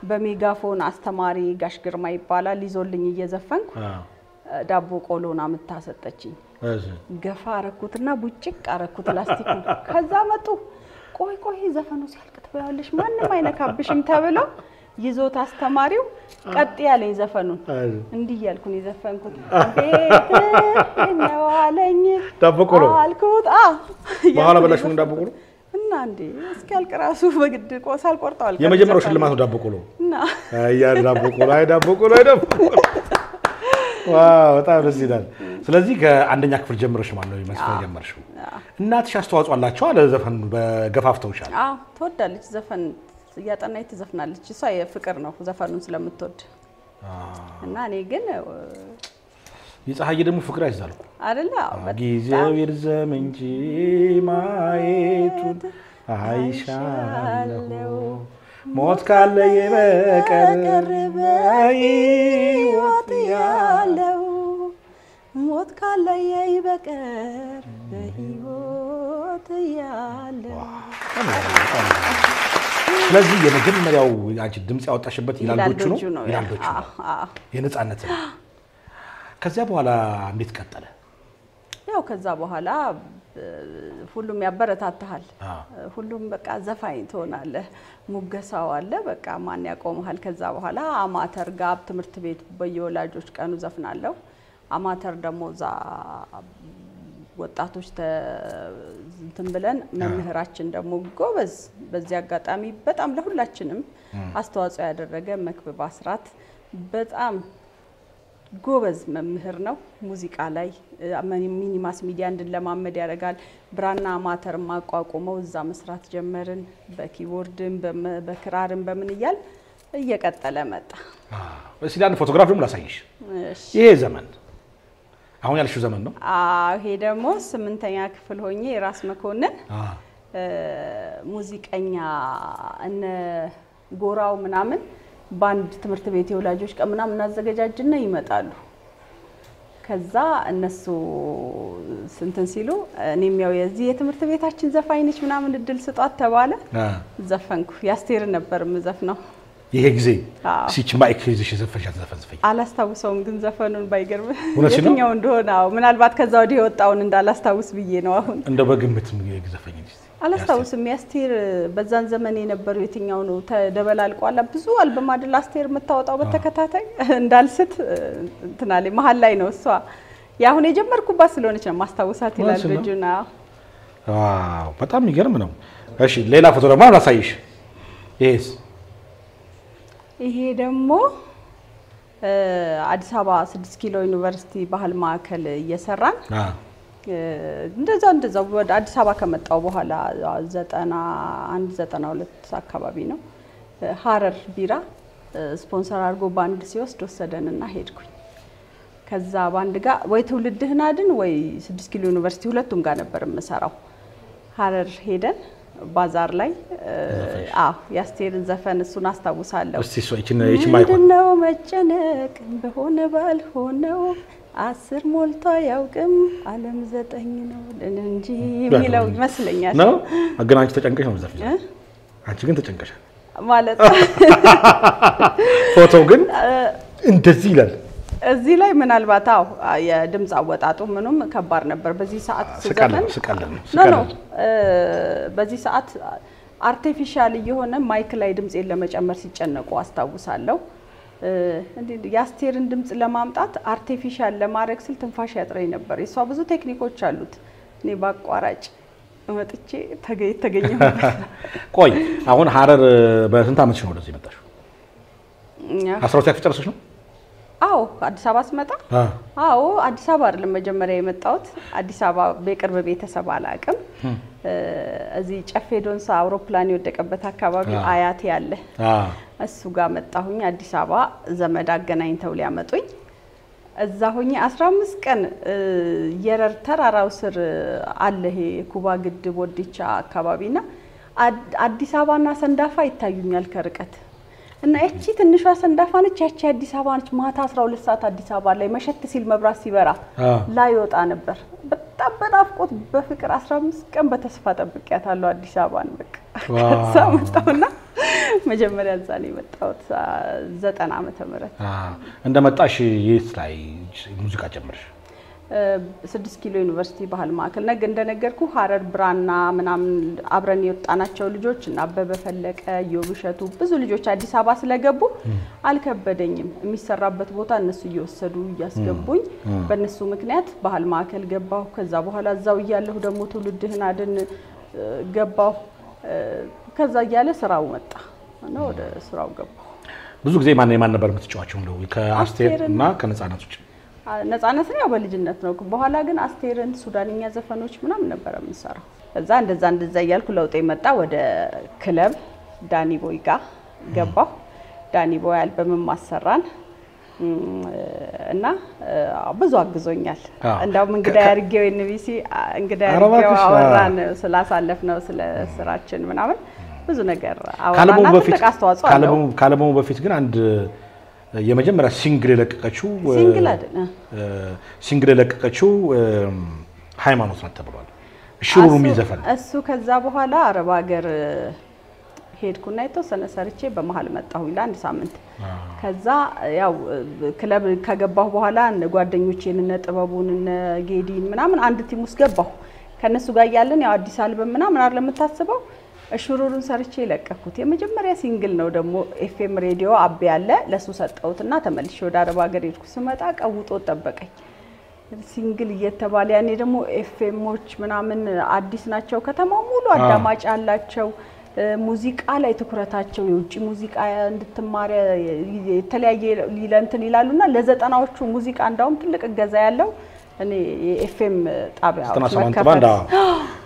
በሜጋፎን አስተማሪ ጋሽ ግርማ ይባላል ይዞልኝ እየዘፈንኩ ዳቦ ቆሎና መታሰጠችኝ ገፋ አረኩትና ቡጭቅ አረኩት ላስቲኩ ከዛ መጡ ቆይ ዘፈኑ ሲያልቅት ባያለሽ ማንንም አይነካብሽም ተብሎ ይዞት አስተማሪው ቀጥ ያለኝ ዘፈኑን እንዲህ ያልኩኝ ዘፈንኩት ነው አለኝ ዳቦ ቆሎ አልኩት በኋላ በላሽው ዳቦ ቆሎ እና እንዴ እስኪያልቅ ራሱ በግድ ቆሳል ቆርጣው አልኩት የመጀመሪያው ሽልማት ነው ዳቦ ቆሎ እና ያ ዳቦ ቆሎ ዋው በጣም ደስ ይላል ስለዚህ ከአንደኛ ክፍል ጀምረሽ ማለት ነው መስፈን ጀመርሽው እናትሽ አስተዋጽኦ አላቸው አለ ዘፈን በገፋፍተውሻል ትወዳለች ዘፈን ያጠናይ ትዘፍናለች እሷ የፍቅር ነው ዘፈኑን ስለምትወድ እና እኔ ግን የፀሐይ ደግሞ ፍቅር አይዛልኩ አይደለ ጊዜው ይርዘም እንጂ ማየቱን አይሻለው ሞት ካለ የበቀር በሕይወት ያለው ሞት ካለ የበቀር በሕይወት ያለው ስለዚህ የመጀመሪያው አንቺ ድምጽ ያወጣሽበት ይላልዶቹ ነው የነጻነት ነው ከዛ በኋላ እንዴት ቀጠለ ያው ከዛ በኋላ ሁሉም ያበረታታል ሁሉም በቃ ዘፋኝ ትሆናለህ ሙገሳው አለ በቃ ማን ያቆምሃል ከዛ በኋላ አማተር ጋብ ትምርት ቤት በየወላጆች ቀኑ ዘፍናለሁ አማተር ደግሞ ዛ ወጣቶች እንትን ብለን መምህራችን ደግሞ ጎበዝ በዚህ አጋጣሚ በጣም ለሁላችንም አስተዋጽኦ ያደረገ መክብብ አስራት በጣም ጎበዝ መምህር ነው ሙዚቃ ላይ ሚኒማስ ሚዲያ እንድንለማመድ ያደርጋል ብራና አማተር ማቋቋመው እዛ መስራት ጀመርን በኪቦርድም በክራርም በምን ይያል እየቀጠለ መጣ እሺ ዳን ፎቶግራፍ ደግሞ ላሳይሽ ይሄ ዘመን አሁን ያልሽው ዘመን ነው ይሄ ደግሞ 8ኛ ክፍል ሆኜ ራስ መኮንን ሙዚቀኛ እነ ጎራው ምናምን ባንድ ትምርት ቤት የወላጆች ቀምናምን አዘጋጃጅና ይመጣሉ ከዛ እነሱ ስንትን ሲሉ እኔም ያው የዚህ የትምርት ቤታችን ዘፋኝ ነች ምናምን እድል ስጧት ተባለ ዘፈንኩ ያስቴር ነበር መዘፍነው ይሄ ጊዜ ሲች ማይክ ይዘሽ ዘፈንሻት ዘፈን አላስታውሰውም ግን ዘፈኑን ባይገርም የትኛው እንደሆነ ምናልባት ከዛ ወዲህ ወጣውን እንዳላስታውስ ብዬ ነው አሁን እንደ በግምት ዘፈኝ እንጂ አላስታውስም ያስቴር በዛን ዘመን የነበሩ የትኛው ነው ተደበላልቋል ብዙ አልበም አይደል አስቴር የምታወጣው በተከታታይ እንዳልስት እንትናለ መሃል ላይ ነው እሷ ያሁን የጀመርኩባት ስለሆነች ነው ማስታወሳት ይላል ልጅና ዋው በጣም ይገርም ነው እሺ ሌላ ፎቶ ደግሞ አላሳይሽ ይሄ ደግሞ አዲስ አበባ 6 ኪሎ ዩኒቨርሲቲ ባህል ማዕከል እየሰራን እንደዛ ወደ አዲስ አበባ ከመጣው በኋላ 91 አካባቢ ነው ሐረር ቢራ ስፖንሰር አድርጎ ባንድ ሲወስድ ወሰደንና ሄድኩኝ ከዛ ባንድ ጋር ወይ ትውልድህን አድን ወይ 6 ኪሎ ዩኒቨርሲቲ ሁለቱም ጋር ነበር የምሰራው ሐረር ሄደን ባዛር ላይ ያስቴርን ዘፈን እሱን አስተዋውሳለሁ እስቲ እቺ ማይክ ነው መጨነቅ በሆነ ባልሆነው 10 ሞልቶ ያውቅም ዓለም 9 ነው እንጂ የሚለው ይመስለኛል ነው አገናኝ ተጨንቀሽ ነው ዘፈን አንቺ ግን ተጨንቀሻል ማለት ፎቶ ግን እንደዚህ ይላል እዚህ ላይ ምናልባት የድምጽ አወጣጡ ምንም ከባድ ነበር በዚህ ሰዓት ስቀለን በዚህ ሰዓት አርቲፊሻል የሆነ ማይክ ላይ ድምጽ ለመጨመር ሲጨነቁ አስተዋውሳለሁ እንዴ ያስቴርን ድምጽ ለማምጣት አርቲፊሻል ለማድረግ ስል ትንፋሽ ያጥረኝ ነበር እሷ ብዙ ቴክኒኮች አሉት እኔ ባቋራጭ ወጥቼ ተገኘው ቆይ አሁን ሐረር በስንት አመት ነው ወደዚህ መጣሽ 12 ያክል ጨርሰሽ ነው አዲስ አበባ ስመጣ አዲስ አበባ አይደለም መጀመሪያ የመጣሁት አዲስ አበባ በቅርብ ቤተሰብ አላቅም እዚህ ጨፌ ዶንሳ አውሮፕላን የወደቀበት አካባቢ አያት ያለ እሱ ጋር መጣሁኝ አዲስ አበባ ዘመድ አገናኝተው ሊያመጡኝ እዛ ሆኜ 15 ቀን የረር ተራራው ስር አለ ይሄ ኩባ ግድብ ወዲቻ አካባቢና አዲስ አበባና ሰንዳፋ ይታዩኛል ከርቀት እና እቺ ትንሿ ሰንዳፋ ነች ያቺ አዲስ አበባ ነች ማታ 12 ሰዓት አዲስ አበባ ላይ መሸት ሲል መብራት ሲበራ ላይ ወጣ ነበር በጣም በናፍቆት በፍቅር 15 ቀን በተስፋ ጠብቂያታለሁ አዲስ አበባን በቃ ሳመጣውና መጀመሪያ እዛ ላይ መጣሁት 90 ዓመተ ምህረት እንደመጣሽ የት ላይ ሙዚቃ ጀመርሽ 6 ኪሎ ዩኒቨርሲቲ ባህል ማዕከል ነገ እንደነገርኩ ሐረር ብራና ምናምን አብረን የወጣናቸው ልጆች እና አበበ ፈለቀ ዮብሸቱ ብዙ ልጆች አዲስ አበባ ስለገቡ አልከበደኝም የሚሰራበት ቦታ እነሱ እየወሰዱ ያስገቡኝ በእነሱ ምክንያት ባህል ማዕከል ገባሁ ከዛ በኋላ እዛው ያለሁ ደግሞ ትውልድህን አድን ገባሁ ከዛ ያለ ስራው መጣ እና ወደ ስራው ገባሁ ብዙ ጊዜ ማን ነበር የምትጫዋቸው ነው ከአስቴር እና ከነጻነት ውጭ ነጻነት ነው በልጅነት ነው በኋላ ግን አስቴርን ሱዳንኛ ዘፈኖች ምናምን ነበር የምንሰራው ከዛ እንደዛ ያልኩ ለውጤ መጣ ወደ ክለብ ዳኒ ቦይ ጋር ገባሁ ዳኒ ቦይ አልበም ማሰራን እና ብዙ አግዞኛል እንዳውም እንግዳ ያርጌው ኤንቢሲ እንግዳ ያርጌው አወራን ስላሳለፍነው ስለ ስራችን ምናምን ብዙ ነገር አወራና ተቃስተዋጽኦ አለው ካለሙ በፊት ግን አንድ የመጀመሪያ ሲንግል ለቀቀችው ሲንግል ለቀቀችው ሃይማኖት ናት ተብሏል ሽሩሩ የሚዘፈን እሱ ከዛ በኋላ አረብ ሀገር ሄድኩና የተወሰነ ሰርቼ በመሃል መጣሁኝ ለአንድ ሳምንት ከዛ ያው ክለብ ከገባሁ በኋላ ጓደኞቼን እነ ጥበቡን እነ ጌዲን ምናምን አንድ ቲም ውስጥ ገባሁ ከነሱ ጋር ያለን ያው አዲስ አልበም ምናምን አይደል የምታስበው ሽሩሩን ሰርቼ ለቀኩት የመጀመሪያ ሲንግል ነው ደግሞ ኤፍኤም ሬዲዮ አብ ያለ ለሱ ሰጠውትና ተመልሼ ወደ አረብ ሀገር ሄድኩ ስመጣ ቀውጦ ተጠበቀኝ ሲንግል እየተባለ ያኔ ደግሞ ኤፍኤሞች ምናምን አዲስ ናቸው ከተማው ሙሉ አዳማጭ አላቸው ሙዚቃ ላይ ትኩረታቸው የውጪ ሙዚቃ እንድትማር የተለያየ ሊለንትን ይላሉና ለዘጠናዎቹ ሙዚቃ እንዳውም ትልቅ ገዛ ያለው እኔ የኤፍኤም ጣቢያው መከፈት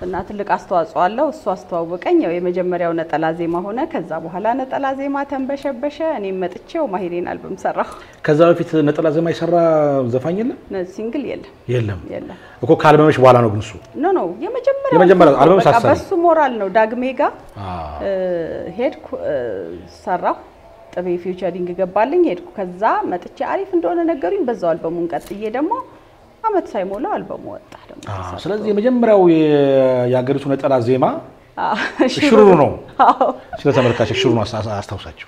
እና ትልቅ አስተዋጽኦ አለው እሱ አስተዋወቀኝ የመጀመሪያው ነጠላ ዜማ ሆነ ከዛ በኋላ ነጠላ ዜማ ተንበሸበሸ እኔ መጥቼው ማሂሬን አልበም ሰራሁ ከዛ በፊት ነጠላ ዜማ ይሰራ ዘፋኝ ሲንግል የለም እኮ ካልበመሽ በኋላ ነው ግን እሱ ኖ የመጀመሪያው አልበም ሳሰራ በሱ ሞራል ነው ዳግሜጋ ሄድኩ ሰራሁ ጥቤ ፊውቸሪንግ ገባልኝ ሄድኩ ከዛ መጥቼ አሪፍ እንደሆነ ነገሩኝ በዛው አልበሙን ቀጥዬ ደግሞ አመት ሳይሞላው አልበሙ ወጣ ደግሞ ስለዚህ የመጀመሪያው ያገሪቱ ነጠላ ዜማ ሽሩሩ ነው ስለተመልካች ሽሩሩ ነው አስተዋውሳችሁ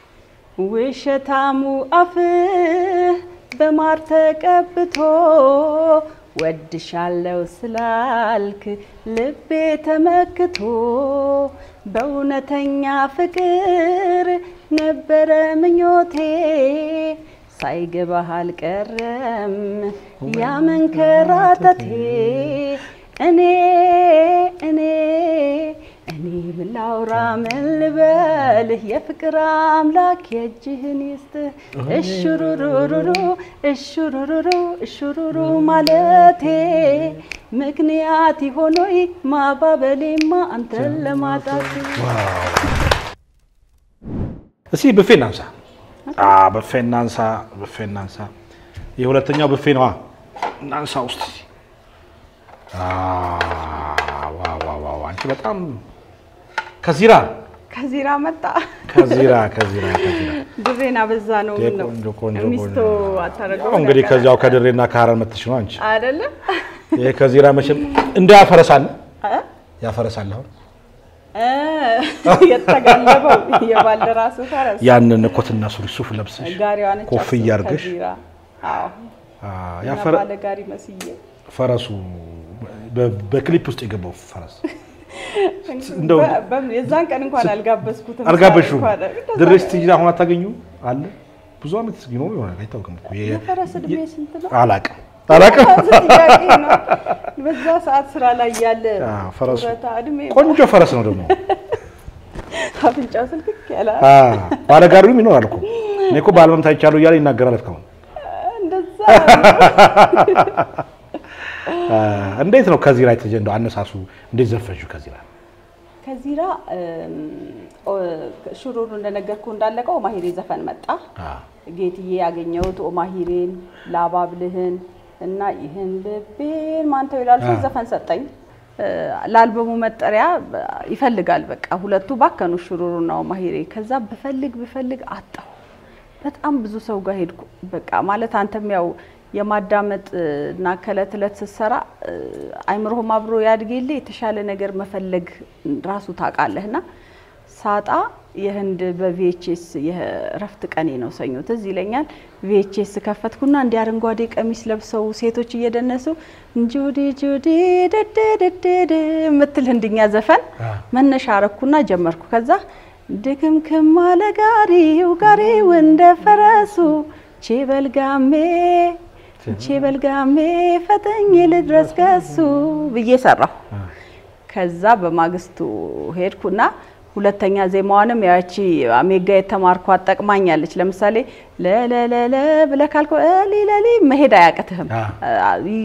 ውሸታሙ አፍህ በማር ተቀብቶ ወድሻለው ስላልክ ልቤ ተመክቶ በእውነተኛ ፍቅር ነበረ ምኞቴ ሳይገባህ አልቀረም ያመንከራተቴ እኔ ብላውራ ምን ልበልህ የፍቅር አምላክ የእጅህን ይስጥህ እሹሩሩ ማለቴ ምክንያት ይሆኖይ ማባበሌማ አንተን ለማጣት እስኪ ብፌን አንሳ ብፌን አንሳ የሁለተኛው ብፌ ነው አንሳ ውስጥ ዋው አንቺ በጣም ከዚራ መጣ ከዚራ ድሬና በዛ ነው ነው ሚስቶ አታረጋው እንግዲህ ከዛው ከድሬና ከሐረር መጥተሽ ነው አንቺ አይደለ ይሄ ከዚራ መቼም እንዳያፈረሳል ያፈረሳል አሁን የተጋለበው የባልደራሱ ፈረስ ያንን ኮትና ሱፍ ለብሰሽ ጋሪዋን ኮፍያ አርገሽ አዎ ያፈረ ባለጋሪ መስዬ ፈረሱ በክሊፕ ውስጥ የገባው ፈረስ እንደው የዛን ቀን እንኳን አልጋበሽም ድረስ ትይዛ ሆነ ታገኙ አለ ብዙ አመት ይኖር ይሆናል አይታወቅም እኮ የፈረስ እድሜ ስንት ነው አላቀም በዛ ሰዓት ስራ ላይ ያለ ፈረስ ቆንጆ ፈረስ ነው ደግሞ አፍንጫው ስልክ ያላ ባለጋሪውም ይኖራል እኮ እኔ እኮ ባልበም ታይቻለሁ እያለ ይናገራል እስካሁን እንደዛ እንዴት ነው ከዚራ የተጀንደው አነሳሱ እንዴት ዘፈጁ ከዚራ ሹሩሩ እንደነገርኩ እንዳለቀው ማሂሬ ዘፈን መጣ ጌትዬ ያገኘውት ማሂሬን ላባብልህን እና ይሄን ልቤን ማንተው ይላል ዘፈን ሰጠኝ ለአልበሙ መጠሪያ ይፈልጋል በቃ ሁለቱ ባከኑ ሹሩሩ ነው ማሂሬ ከዛ በፈልግ አጣው በጣም ብዙ ሰው ጋር ሄድኩ በቃ ማለት አንተም ያው የማዳመጥ እና ከለትለት ሰራ አይምሮም አብሮ ያድግልኝ የተሻለ ነገር መፈለግ ራሱ ታቃለህና ሳጣ የህንድ በቪኤችኤስ የረፍት ቀኔ ነው ሰኞ ተዝ ይለኛል ቪኤችኤስ ከፈትኩና እንዲ አረንጓዴ ቀሚስ ለብሰው ሴቶች እየደነሱ ጆዲ ደደደደ ምትል ህንድኛ ዘፈን መነሻ አረኩና ጀመርኩ ከዛ ድክምክም ማለጋሪው ጋሪው እንደፈረሱ ቼበልጋሜ ፈተኝ ልድረስ ከሱ በየሰራው ከዛ በማግስቱ ሄድኩና ሁለተኛ ዜማዋንም ያቺ አሜጋ የተማርኩ አጠቅማኛለች ለምሳሌ ለለለለ ብለካልኩ ለለለ መሄድ አያቀተህም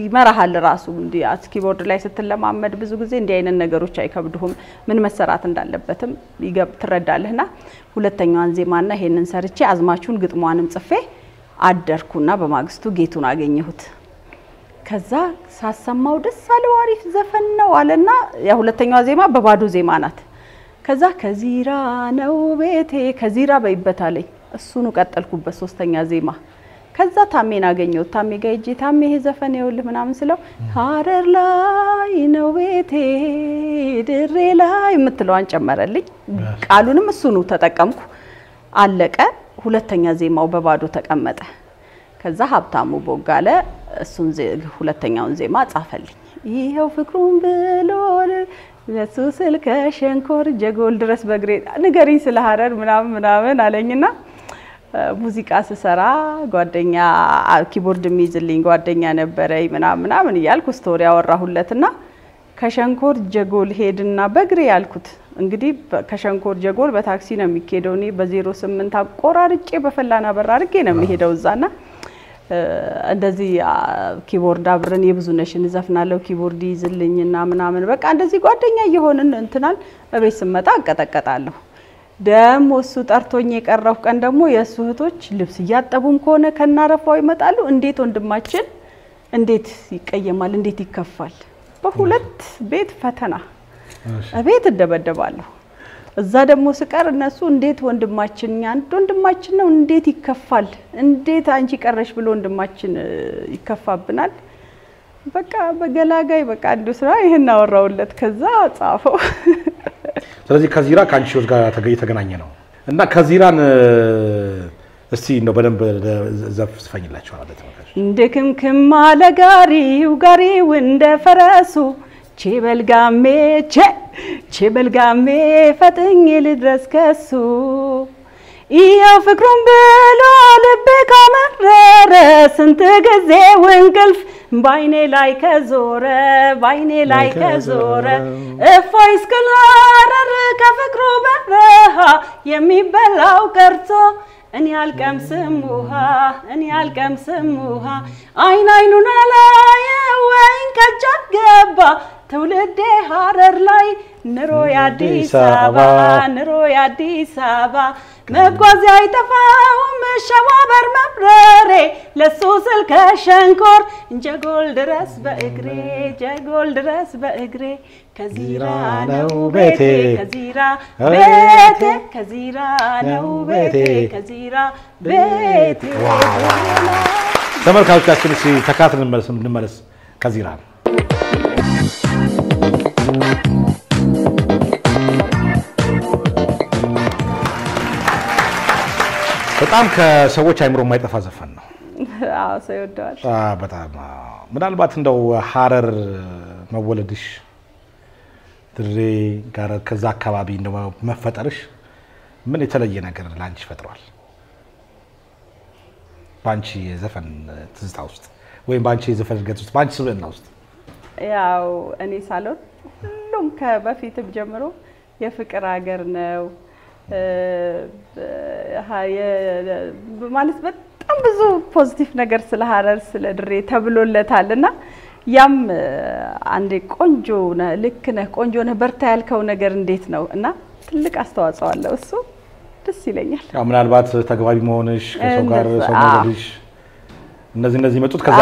ይመራሃል ራሱ እንዲ ኪቦርድ ላይ ስትለማመድ ብዙ ጊዜ እንዲ አይነት ነገሮች አይከብዱም ምን መሰራት እንዳለበትም ትረዳለህና ሁለተኛዋን ዜማና ይሄንን ሰርቼ አዝማቹን ግጥሟንም ጽፌ አደርኩና በማግስቱ ጌቱን አገኘሁት ከዛ ሳሰማው ደስ አለው አሪፍ ዘፈን ነው አለና ያ ሁለተኛዋ ዜማ በባዶ ዜማ ናት ከዛ ከዚራ ነው ቤቴ ከዚራ በይበታለኝ እሱኑ ቀጠልኩበት ሶስተኛ ዜማ ከዛ ታሜን አገኘው ታሜ ጋር እጂ ታሜ ይሄ ዘፈን ይውልህ ምናምን ስለው ሐረር ላይ ነው ቤቴ ድሬ ላይ ምትለዋን ጨመረልኝ ቃሉንም እሱኑ ተጠቀምኩ አለቀ ሁለተኛ ዜማው በባዶ ተቀመጠ ከዛ ሀብታሙ ቦጋለ እሱን ሁለተኛውን ዜማ ጻፈልኝ ይሄው ፍቅሩን ብሎል ለሱስል ከሸንኮር ጀጎል ድረስ በግሬ ንገሪኝ ስለ ሐረር ምናምን አለኝና ሙዚቃ ስሰራ ጓደኛ ኪቦርድ የሚይዝልኝ ጓደኛ ነበረኝ ምናምን ይያልኩ ስቶሪ ያወራሁለትና ከሸንኮር ጀጎል ሄድና በግሬ ያልኩት እንግዲህ ከሸንኮር ጀጎል በታክሲ ነው የሚሄደው እኔ በ08 አቆራርጬ በፈላና በር አድርጌ ነው የሚሄደው እዛና እንደዚህ ኪቦርድ አብረን የብዙነሽን ዘፍናለው ኪቦርድ ይዝልኝና ምናምን በቃ እንደዚህ ጓደኛ እየሆንን እንትናል እቤት ስመጣ አቀጠቀጣለሁ ደሞ እሱ ጠርቶኝ የቀረው ቀን ደሞ የሱ እህቶች ልብስ ያጠቡም ከሆነ ከናረፋው ይመጣሉ እንዴት ወንድማችን እንዴት ይቀየማል እንዴት ይከፋል በሁለት ቤት ፈተና አቤት እንደበደባለሁ እዛ ደሞ ስቀር እነሱ እንዴት ወንድማችን አንድ ወንድማችን ነው እንዴት ይከፋል እንዴት አንቺ ቀረሽ ብሎ ወንድማችን ይከፋብናል በቃ በገላጋይ በቃ አንዱ ስራ ይሄን አወራውለት ከዛ ጻፈው ስለዚህ ከዚራ ካንቺዎች ጋር ተገናኘ ነው እና ከዚራን እስቲ ነው በደንብ ዘፍስፈኝላችሁ አለ ተመካሽ ድክምክም አለ ጋሪው እንደ ፈረሱ ቼበልጋሜ ፈጥኜ ልድረስ ከሱ ይኸው ፍቅሩን ብሎ ልቤ ካመረረ ስንት ጊዜ እንቅልፍ ባይኔ ላይ ከዞረ እፎይ እስክል ሐረር ከፍቅሩ በረሃ የሚበላው ቀርቶ እኔ አልቀምስም ውሃ አይኑን አላየው ወይን ከጃት ገባ ትውልዴ ሐረር ላይ ንሮ የአዲስ አበባ መጓዝ አይጠፋውም ሸዋበር መብረሬ ለሱ ስል ከሸንኮር ጀጎል ድረስ በእግሬ ከዚራ ነው ቤቴ ተመልካቾቻችን ተካትለን እንመለስ ከዚራ በጣም ከሰዎች አይምሮ የማይጠፋ ዘፈን ነው አዎ ሰው ይወዳል በጣም ምናልባት እንደው ሐረር መወለድሽ ድሬ ጋር ከዛ አካባቢ እንደው መፈጠርሽ ምን የተለየ ነገር ላንቺ ፈጥሯል ባንቺ ዘፈን ትዝታ ውስጥ ወይ ባንቺ ዘፈን ገጽ ውስጥ ባንቺ ስብዕና ውስጥ ያው እኔ ሳሎን ሁሉም ከበፊትም ጀምሮ የፍቅር ሀገር ነው ማለት በጣም ብዙ ፖዚቲቭ ነገር ስለ ሐረር ስለ ድሬ ተብሎለታልና ያም አንዴ ቆንጆ ነህ ልክ ነህ ቆንጆ ነህ በርታ ያልከው ነገር እንዴት ነው እና ትልቅ አስተዋጽኦ አለው እሱ ደስ ይለኛል ያው ምናልባት ተግባቢ መሆንሽ ከሰው ጋር ሰው መውደድሽ እነዚህ መጡት ከዛ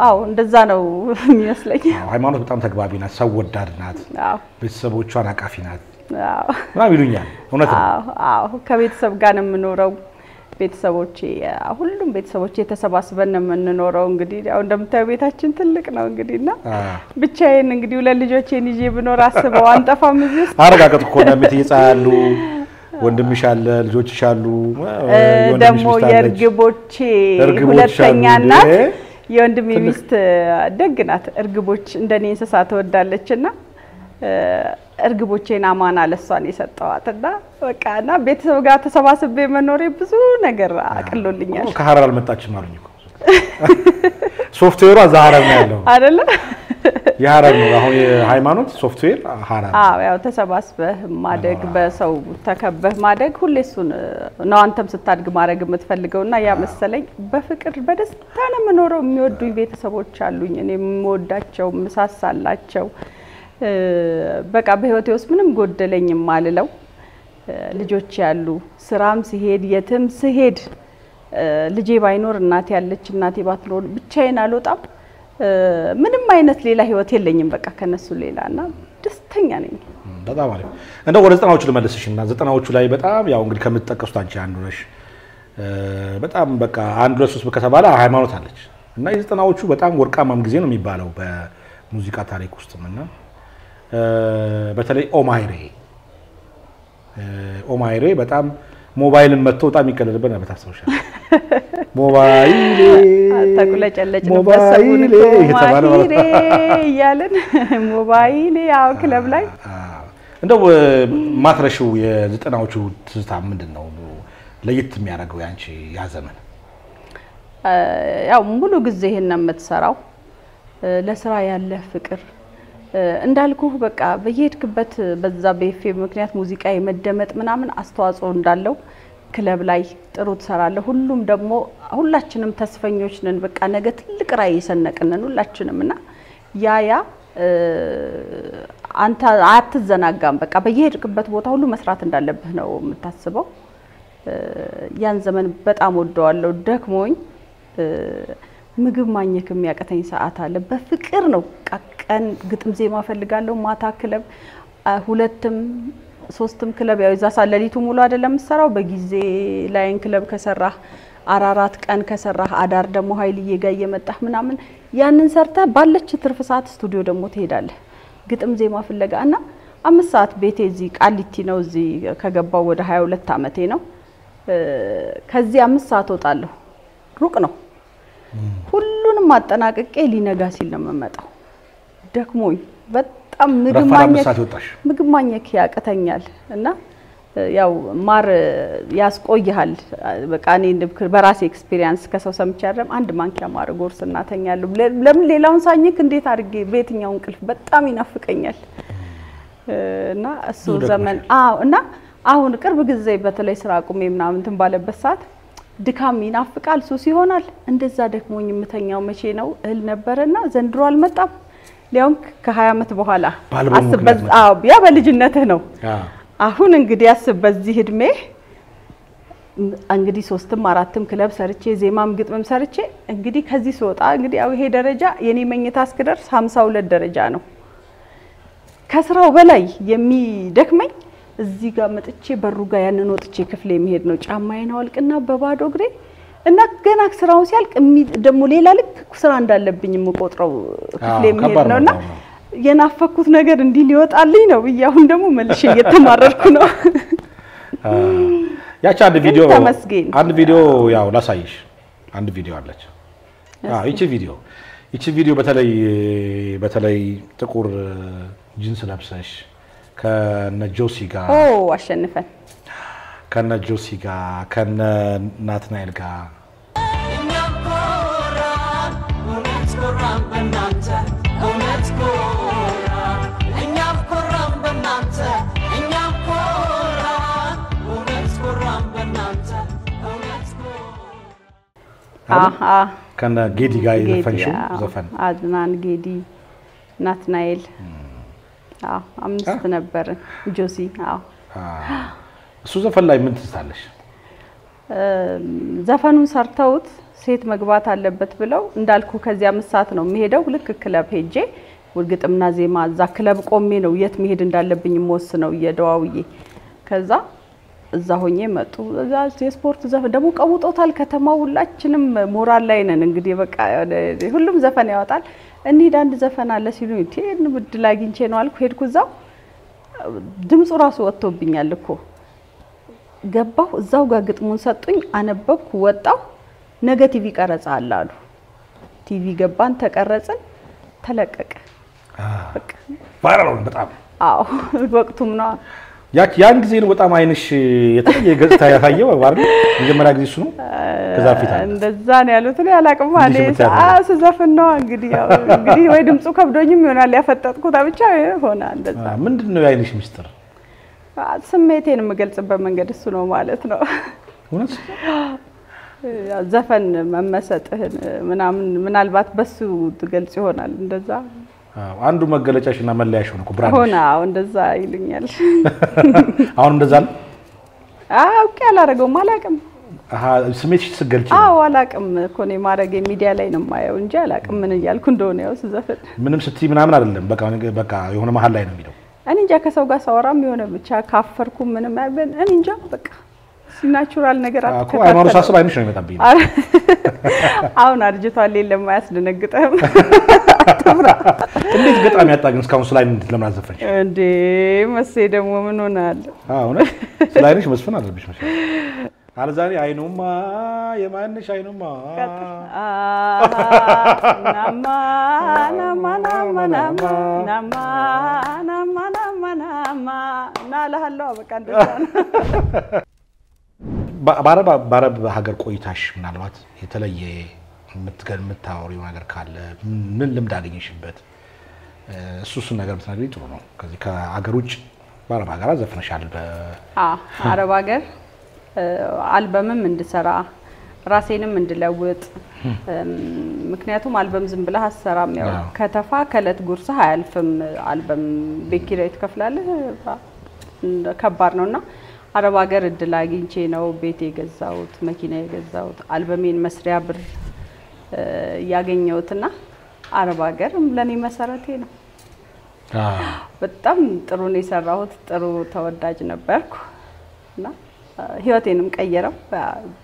አዎ እንደዛ ነው የሚመስለኝ ሃይማኖት በጣም ተግባቢ ናት ሰው ወዳድ ናት ቤተሰቦቿን አቃፊ ናት ምናምን ይሉኛል እውነት ነው ከቤተሰብ ጋር ነው የምኖረው ቤተሰቦቼ ሁሉም ቤተሰቦቼ ተሰባስበን ነው የምንኖረው እንግዲህ ያው እንደምታዩ ቤታችን ትልቅ ነው እንግዲህና ብቻዬን እንግዲህ ለልጆቼን ይዤ ብኖር አስበው አንጠፋም እዚህ ውስጥ አረጋግጥ እኮ ነው የምትይጻሉ ወንድምሽ አለ ልጆችሽ አሉ ደሞ የርግቦቼ ሁለተኛ እናት የወንድሜ ሚስት ደግ ናት እርግቦች እንደኔ እንስሳ ተወዳለችና እርግቦቼን አማና ለሷን የሰጠዋትና በቃና ቤተሰብ ጋር ተሰባስቤ መኖሬ ብዙ ነገር አቅሎልኛል ከሐረር አልመጣችም አሉኝ እኮ ሶፍትዌሩ ሐረር ነው ያለው አይደለ የሐረር ነው አሁን የሃይማኖት ሶፍትዌር ሐረር ያው ተሰባስበህ ማደግ በሰው ተከበህ ማደግ ሁሌ እሱን ነው አንተም ስታድግ ማድረግ የምትፈልገውና ያ መሰለኝ በፍቅር በደስታ ነው የምኖረው የሚወዱኝ ቤተሰቦች አሉኝ እኔ የምወዳቸው ምሳሳላቸው በቃ በህይወቴ ውስጥ ምንም ጎደለኝም ማልለው ልጆች ያሉ ስራም ሲሄድ የትም ሲሄድ ልጄ ባይኖር እናቴ ያለች እናቴ ባትኖር ብቻዬን አልወጣም ምንም አይነት ሌላ ህይወት የለኝም በቃ ከነሱ ሌላና ደስተኛ ነኝ በጣም አሪፍ እንደው ወደ 90ዎቹ ልመለስሽና 90ዎቹ ላይ በጣም ያው እንግዲህ ከምትጠቀሱት አንቺ አንዱ ነሽ በጣም በቃ አንድ ለሶስት ከተባለ ሃይማኖት አለች እና የ90ዎቹ በጣም ወርቃማም ጊዜ ነው የሚባለው በሙዚቃ ታሪክ ውስጥና በተለይ ኦማይሬ በጣም ሞባይልን መጥቶ በጣም ይቀለልበት ነበር ታስታውሻለሽ ሞባይሌ ተቁለጨለጭን በሰቡን ሞባይሌ ያለን ሞባይሌ ያው ክለብ ላይ እንደው ማትረሺው የ90ዎቹ ትዝታ ምንድነው ለየት የሚያደርገው ያንቺ ያ ዘመን ያው ሙሉ ጊዜ ይሄን የምትሰራው ለስራ ያለ ፍቅር እንዳልኩህ በቃ በየሄድክበት በዛ በኤፍኤም ምክንያት ሙዚቃ የመደመጥ ምናምን አስተዋጽኦ እንዳለው ክለብ ላይ ጥሩ ተሰራለ ሁሉም ደግሞ ሁላችንም ተስፈኞች ነን በቃ ነገ ትልቅ ራዕይ ሰነቅነን ሁላችንምና ያ አንተ አትዘናጋም በቃ በየሄድክበት ቦታ ሁሉ መስራት እንዳለብህ ነው የምታስበው ያን ዘመን በጣም ወደዋለሁ ደክሞኝ ምግብ ማግኘት የሚያቀተኝ ሰዓት አለ በፍቅር ነው ቀን ግጥም ዜማ ፈልጋለሁ ማታ ክለብ ሁለትም ሶስትም ክለብ ያው እዛ ሳለሊቱ ሙሉ አይደለም ሰራው በጊዜ ላይን ክለብ ከሰራህ አራራት ቀን ከሰራህ አዳር ደግሞ ኃይልዬ ጋር እየመጣህ ምናምን ያንን ሰርተ ባለች ትርፍ ሰዓት ስቱዲዮ ደግሞ ትሄዳለህ ግጥም ዜማ ፍለጋና 5 ሰዓት ቤቴ እዚህ ቃሊቲ ነው እዚህ ከገባው ወደ 22 አመቴ ነው ከዚህ 5 ሰዓት ወጣለሁ ሩቅ ነው ሁሉንም ማጠናቀቄ ሊነጋ ሲል ነው መመጣው ደክሞኝ በጣም ምግብ ማግኘት ያቀተኛል እና ያው ማር ያስቆይሃል በቃ እኔ በራሴ ኤክስፒሪየንስ ከሰው ሰምቼ አይደለም አንድ ማንኪያ ማር ጎርስና ተኛለሁ ለምን ሌላውን ሳኝክ እንዴት አድርጌ በየትኛው እንቅልፍ በጣም ይናፍቀኛል እና እሱ ዘመን እና አሁን ቅርብ ጊዜ በተለይ ስራ አቁሜ ምናምን እንትን ባለበት ሰዓት ድካም ይናፍቃል ሱስ ይሆናል እንደዛ ደክሞኝ የምተኛው መቼ ነው እህል ነበርና ዘንድሮ አልመጣም ሊያውም ከ20 አመት በኋላ አስበዝ ያ በልጅነትህ ነው አሁን እንግዲህ አስብ በዚህ እድሜ እንግዲህ 3ም 4ም ክለብ ሰርቼ ዜማም ግጥምም ሰርቼ እንግዲህ ከዚህ ስወጣ እንግዲህ ያው ይሄ ደረጃ የኔ መኝታ እስከደርስ 52 ደረጃ ነው ከስራው በላይ የሚደክመኝ እዚህ ጋር መጥቼ በሩ ጋር ያንን ወጥቼ ክፍሌ መሄድ ነው ጫማዬን አውልቅና በባዶ እግሬ እና ገና ስራው ሲያልቅ ደሞ ሌላ ልክ ስራ እንዳለብኝ የምቆጥረው ክፍሌ መሄድ ነውና የናፈኩት ነገር እንዲ ሊወጣልኝ ነው ይያሁን ደሞ መልሼ እየተማረርኩ ነው ያቻ አንድ ቪዲዮ ያው ላሳይሽ አንድ ቪዲዮ አለች ይቺ ቪዲዮ በተለይ ጥቁር ጂንስ ለብሰሽ ከነ ጆሲ ጋር አሸንፈን ከነ ጆሲ ጋር ከነ ናትናኤል ጋር ከነ ጌዲ ጋር የዘፈንሽው ዘፈን አድናን ጌዲ ናትናኤል አምስት ነበር ጆሲ እሱ ዘፈን ላይ ምን ትስታለሽ ዘፈኑን ሰርተውት ሴት መግባት አለበት ብለው እንዳልኩ ከዚህ 5 ሰዓት ነው የሚሄደው ልክ ክለብ ሄጄ ወርግጥምና ዜማ እዛ ክለብ ቆሜ ነው የት መሄድ እንዳለብኝ ወስነው የደዋውዬ ከዛ እዛ ሆኜ መጡ እዛ የስፖርት ዘፈን ደሞ ቀውጦታል ከተማው ሁላችንም ሞራል ላይ ነን እንግዲህ በቃ ሁሉም ዘፈን ያወጣል እንሂድ አንድ ዘፈን አለ ሲሉኝ ቴን ብድል አግኝቼ ነው አልኩ ሄድኩ እዛው ድምጹ ራሱ ወጥቶብኛል እኮ ገባሁ እዛው ጋር ግጥሙን ሰጡኝ አነበብኩ ወጣሁ ነገ ቲቪ ቀረጻ አላሉ ቲቪ ገባን ተቀረጽን ተለቀቀ በቃ ቫይራል በጣም ወቅቱም ነው ያን ጊዜ ነው በጣም አይንሽ የተለየ ገጽታ ያሳየው አይደል መጀመሪያ ጊዜ እሱ ነው ከዛ ፊት እንደዛ ነው ያሉት ነው ያላቀም ማለት ዘፈን ነው እንግዲህ ወይ ድምጹ ከብዶኝም ይሆናል ያፈጠጥኩት ብቻ ሆነ እንደዛ ምንድነው ያይንሽ ሚስጥር ስሜቴን የምገልጽበት መንገድ እሱ ነው ማለት ነው እውነት ዘፈን መመሰጥህን ምናልባት በሱ ትገልጽ ይሆናል እንደዛ አንዱ መገለጫሽና መለያሽ ሆነ እኮ ብራንድ ሆነ እንደዛ ይልኛል አሁን እንደዛ ነው አውቄ አላረገውም አላቅም ስሜትሽ ትገልጪ አላቅም እኮ ነው ማረግ ሚዲያ ላይ ነው ማየው እንጂ አላቅም ምን ይያልኩ እንደሆነ ያው ዘፈን ምንም ስቲ ምናምን አይደለም በቃ የሆነ መሃል ላይ ነው የሚለው እኔ እንጃ ከሰው ጋር ሳወራም የሆነ ብቻ ካፈርኩ ምንም አይበል እኔ እንጃ በቃ ሲናቹራል ነገር አጥቶ አይማሩ ሳስብ አይንሽ ነው የሚመጣብኝ አሁን አርጅቷል ለማያስደነግጠም እንዴት ገጣሚ ያጣግን እስካሁን ስላይን ለምን አዘፈንሽ እንዴ መሴ ደግሞ ምን ሆናል እውነት ስላይንሽ መስፈን አለብሽ መሰለኝ አለዛኔ አይኑማ የማንሽ አይኑማ ናማ ናላሃለው በቃ እንደዛ ባረብ ሀገር ቆይታሽ ምናልባት የተለየ የምታወሪው ነገር ካለ ምን ልምድ አገኘሽበት እሱን ነገር ብትነግሪኝ ጥሩ ነው ከዚህ ከሀገር ውጭ ባረብ ሀገር ዘፈነሻል አረብ ሀገር አልበምም እንድሰራ ራሴንም እንድለውጥ ምክንያቱም አልበም ዝም ብለህ አሰራም ያው ከተፋ ከለት ጉርሳ አያልፍም አልበም በኪራይ ተከፍላለህ ከባድ ነውና አረብ ሀገር እድል አግኝቼ ነው ቤት የገዛሁት መኪና የገዛሁት አልበሜን መስሪያ ብር ያገኘሁትና አረብ ሀገር ለኔ መሰረቴ ነው በጣም ጥሩ ነው የሰራሁት ጥሩ ተወዳጅ ነበርኩና ህይወቴንም ቀየረው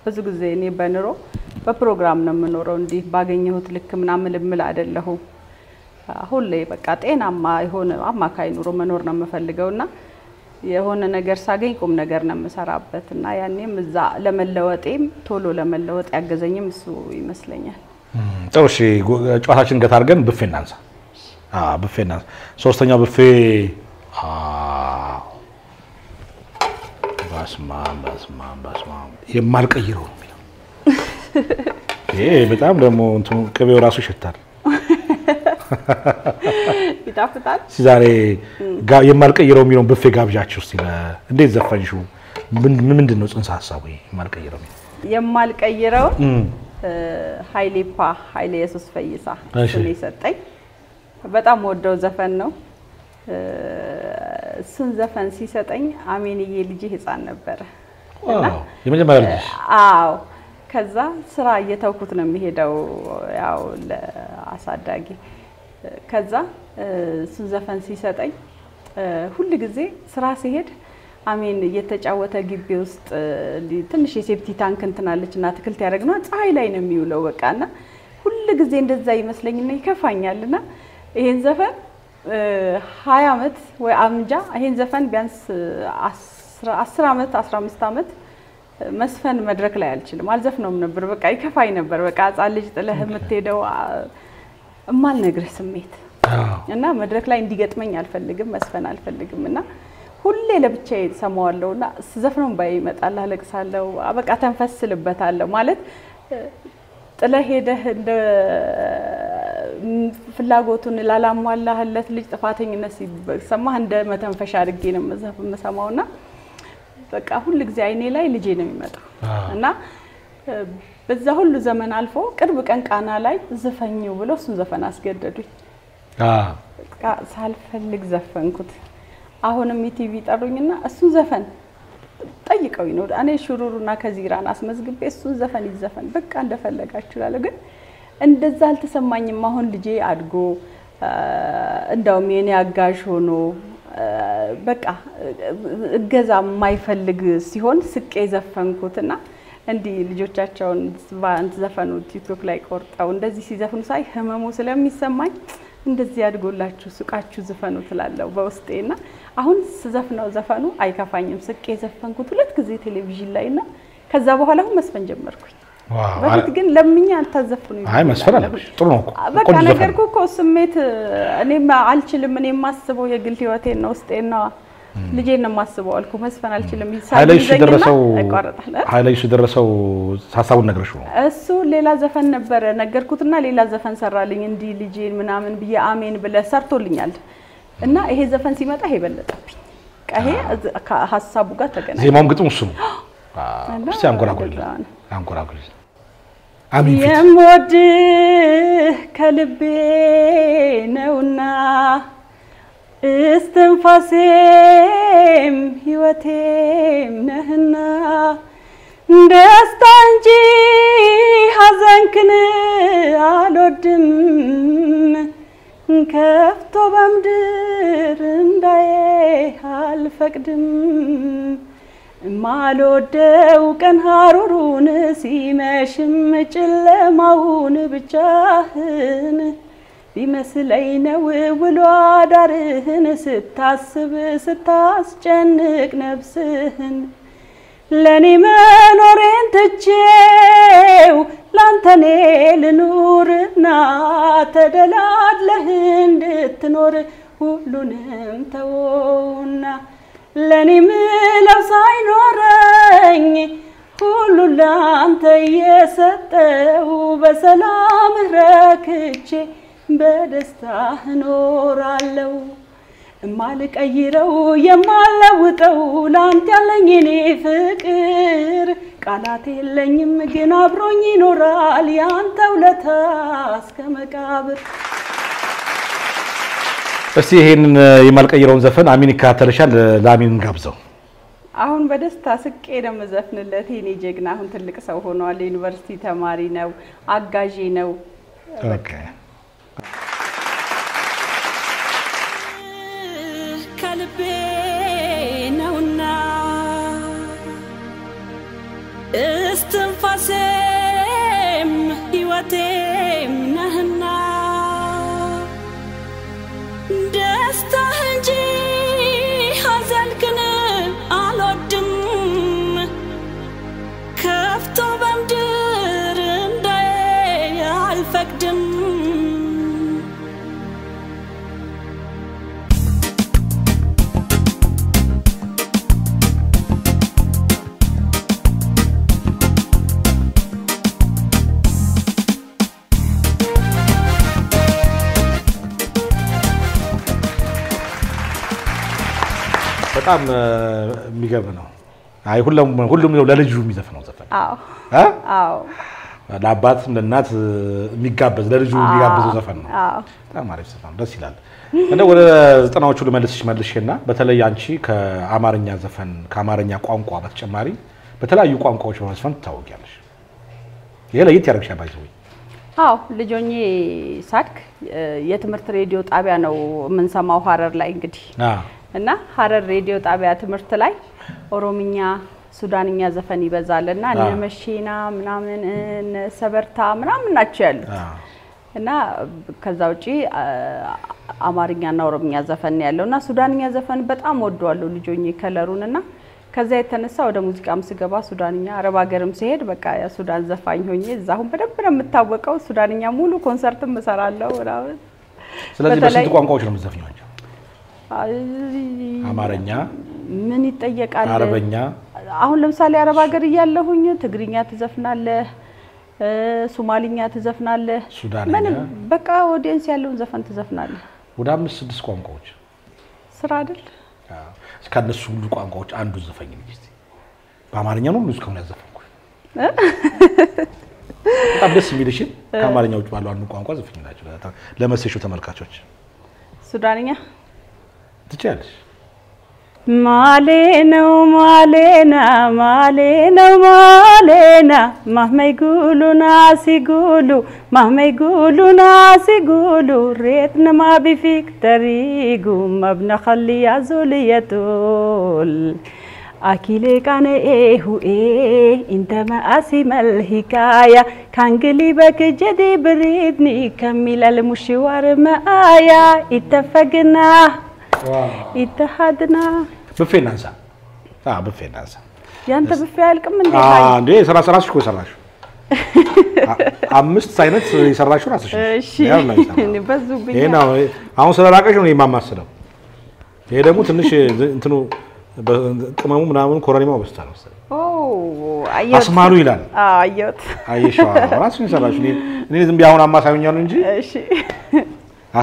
ብዙ ጊዜ እኔ በኑሮ በፕሮግራም ነው የምኖረው እንዴ ባገኘሁት ልክ ምናምን ልምል አይደለሁ ሁሌ በቃ ጤናማ ይሆነ አማካይ ኑሮ መኖር ነው የምፈልገውና የሆነ ነገር ሳገኝ ቁም ነገር ነው መሰራበትና ያኔም እዛ ለመለወጤም ቶሎ ለመለወጥ ያገዘኝም እሱ ይመስለኛል ጥሩ እሺ ጨዋታችን ገታ አድርገን ብፌ እናንሳ ብፌ እናንሳ ሶስተኛው ብፌ ባስማ የማልቀይረው ነው ይሄ በጣም ደግሞ እንትን ቅቤው ራሱ ይሸታል ይጣፍጣል ዛሬ የማልቀይረው የሚለው ብፌ ጋብዣችሁ እስቲ እንዴት ዘፈንሽው ምንድነው ጽንሰ ሐሳቡ የማልቀይረው ኃይሌ ኢየሱስ ፈይሳ እሱን ይሰጠኝ በጣም ወደው ዘፈን ነው እሱን ዘፈን ሲሰጠኝ አሜንዬ ልጅ ህፃን ነበር እና የመጀመሪያ ልጅ አዎ ከዛ ስራ እየተውኩት ነው የሚሄደው ያው ለአሳዳጊ ከዛ እሱን ዘፈን ሲሰጠኝ ሁሉ ጊዜ ስራ ሲሄድ አሜን እየተጫወተ ግቢ ውስጥ ትንሽ የሴፍቲ ታንክ እንትናለችና ትክልት ያደርግና ፀሐይ ላይ ነው የሚውለው በቃና ሁሉ ጊዜ እንደዛ ይመስለኝና ይከፋኛልና ይሄን ዘፈን 20 አመት ወይ አምጃ ይሄን ዘፈን ቢያንስ 10 አመት 15 አመት መስፈን መድረክ ላይ አልችልም አልዘፍነውም ነበር በቃ ይከፋይ ነበር በቃ ጻ ልጅ ጥለህ የምትሄደው እማል ነግርህ ስሜት እና መድረክ ላይ እንዲገጥመኝ አልፈልግም መስፈን አልፈልግምና ሁሌ ለብቻዬ ሰማዋለውና ዘፈኑን ባይመጣል አለቅሳለሁ በቃ ተንፈስልበታለሁ ማለት ጥለ ሄደህ እንደ ፍላጎቱን ላላሟላህለት ልጅ ጥፋተኝነት ሲሰማህ እንደ መተንፈሻ አድርጌ ነው መሰማውና በቃ ሁሉ ጊዜ አይኔ ላይ ልጄ ነው የሚመጣው እና በዛ ሁሉ ዘመን አልፎ ቅርብ ቀን ቃና ላይ ዘፈኝው ብሎ እሱን ዘፈን አስገደዱኝ ሳልፈልግ ዘፈንኩት አሁንም ኢቲቪ ጠሩኝና እሱን ዘፈን ጠይቀው ነው እኔ ሹሩሩና ከዚራን አስመዝግቤ እሱን ዘፈን ይዘፈን በቃ እንደፈለጋችሁ ላለ ግን እንደዛ አልተሰማኝም አሁን ልጄ አድጎ እንዳውም የኔ አጋዥ ሆኖ በቃ እገዛ ማይፈልግ ሲሆን ስቄ ዘፈንኩትና እንዲ ልጆቻቸውን ባንት ዘፈኑ ቲክቶክ ላይ ቆርጠው እንደዚህ ሲዘፍኑ ሳይ ህመሙ ስለሚሰማኝ እንደዚህ ያድጎላችሁ ሱቃችሁ ዘፈኑ ትላለው በውስጤና አሁን ዘፈነው ዘፈኑ አይከፋኝም ስቄ ዘፈንኩት ሁለት ጊዜ ቴሌቪዥን ላይና ከዛ በኋላው መስፈን ጀመርኩኝ በፊት ግን ለምኛ አልተዘፈኑ አይ መስፈን አለብሽ ጥሩ ነው በቃ ነገርኩ ስሜት እኔም አልችልም እኔም ማስበው የግል ህይወቴን ነው ውስጤና ልጄን ነው ማስበው አልኩ መስፈን አልችልም ኃይለሽ ደረሰው ሐሳቡን ነግረሽው እሱ ሌላ ዘፈን ነበር ነገርኩትና ሌላ ዘፈን ሰራልኝ እንዲ ልጄን ምናምን ብዬ አሜን ብለ ሰርቶልኛል እና ይሄ ዘፈን ሲመጣ ይበለጣብኝ ቀሄ ሐሳቡ ጋር ተገናኘ ዜማውም ግጥሙ እሱ ነው እስቲ አንጎራጉል አሜን የምወድ ከልቤ ነውና እስትንፋሴም ህይወቴም ነህና ደስታ እንጂ ሐዘንክን አልወድም ከፍቶ በምድር እንዳዬ አልፈቅድም ማልወደው ቀን ሐሩሩን ሲመሽም ጨለማውን ብቻህን ቢመስለኝ ነው ውሎ አዳርህን ስታስብ ስታስጨንቅ ነፍስህን ለኔ መኖሬን ትቼው ላንተኔ ልኑርና ተደላድለህ እንድትኖር ሁሉንም ተውና ለኔ ምለው ሳይኖረኝ ሁሉ ላንተ የሰጠው በሰላም ረክቼ በደስታ እኖራለሁ ማልቀይረው የማለውጠው ላንተ ያለኝ እኔ ፍቅር ቃላት የለኝም ግን አብሮኝ ይኖራል ያንተ ውለታ እስከ መቃብር እስቲ ይሄንን የማልቀይረውን ዘፈን አሚን ይከታተልሻል ለአሚን ጋብዘው አሁን በደስታ ስቄ ደም ዘፍንለት የኔ ጀግና አሁን ትልቅ ሰው ሆኗል ዩኒቨርሲቲ ተማሪ ነው አጋዢ ነው ኦኬ ከልቤ ነውና እስትንፋሴም ህይወቴም ነህና ደስታ እንጂ ሐዘንክን በጣም የሚገርም ነው አይ ሁሉም ነው ለልጁ የሚዘፍነው ዘፈን አዎ ለአባት ለእናት የሚጋበዝ ለልጁ የሚጋበዝ ዘፈን ነው በጣም አሪፍ ዘፈን ደስ ይላል እንደው ወደ 90ዎቹ መልሽና በተለይ አንቺ ከአማርኛ ዘፈን ከአማርኛ ቋንቋ በተጨማሪ በተለያዩ ቋንቋዎች በመስፈን ታውቂያለሽ ይሄ ለየት ያደርግሻል ባይዘው አዎ ልጆኜ ሳድክ የትምህርት ሬዲዮ ጣቢያ ነው የምንሰማው ሐረር ላይ እንግዲህ እና ሐረር ሬዲዮ ጣቢያ ትምህርት ላይ ኦሮምኛ ሱዳንኛ ዘፈን ይበዛልና እነ መሽና ምናምን ሰበርታ ምናምን ናቸው ያሉት እና ከዛ ውጪ አማርኛና ኦሮምኛ ዘፈን ያለውና ሱዳንኛ ዘፈን በጣም ወደዋለሁ ልጆኜ ከለሩንና ከዛ የተነሳ ወደ ሙዚቃም ስገባ ሱዳንኛ አረብ ሀገርም ሲሄድ በቃ ያ ሱዳን ዘፋኝ ሆኜ እዛሁን በደንብ ነው የምታወቀው ሱዳንኛ ሙሉ ኮንሰርትም እሰራለሁ ምናምን ስለዚህ በስንት ቋንቋዎች ነው የምትዘፍኚው አማርኛ ምን ይጠየቃል አረብኛ አሁን ለምሳሌ አረብ ሀገር እያለሁኝ ትግርኛ ትዘፍናለህ ሶማሊኛ ትዘፍናለህ ምን በቃ ኦዲየንስ ያለውን ዘፈን ትዘፍናለህ ወደ 5-6 ቋንቋዎች ስራ አይደል ከነሱ ሁሉ ቋንቋዎች አንዱ ዘፈኝ ነው እስቲ በአማርኛ ነው ሙዚቃው ነው ያዘፈንኩ በጣም ደስ የሚልሽ ከአማርኛ ውጭ ባለው አንዱ ቋንቋ ዘፈኝላችሁ ለመሰሹ ተመልካቾች ሱዳንኛ ትችያለሽ ማሌና ማህመይ ጉሉና ሲጉሉ ሬትና ማቢፊክ ተሪጉ መብነ ኸሊያ ዙልየቱል አኪሌ ካነ ኤሁኤ እንተማ አሲመል ሂካያ ካንግሊ በከጀዲ ብሪድኒ ከሚላል ሙሽዋር ማያ ኢተፈግና ኢተሃድና በፌናንሳ በፌናንሳ ያንተ በፌ ያልቅም እንዴ ሰራሽ እኮ ሰራሽ 5 አይነት የሰራሽው ራስሽ እሺ እኔ በዙብኝ ይሄ ነው አሁን ስለራቀሽ ነው የማማስለው ይሄ ደግሞ ትንሽ እንትኑ ቅመሙ ምናምን ኮረሪማው በስታ ነው አየት አስማሉ ይላል አየት አየሽው ራስሽ ሰራሽ እኔ ዝም ቢያውን አማሳዩኛል እንጂ እሺ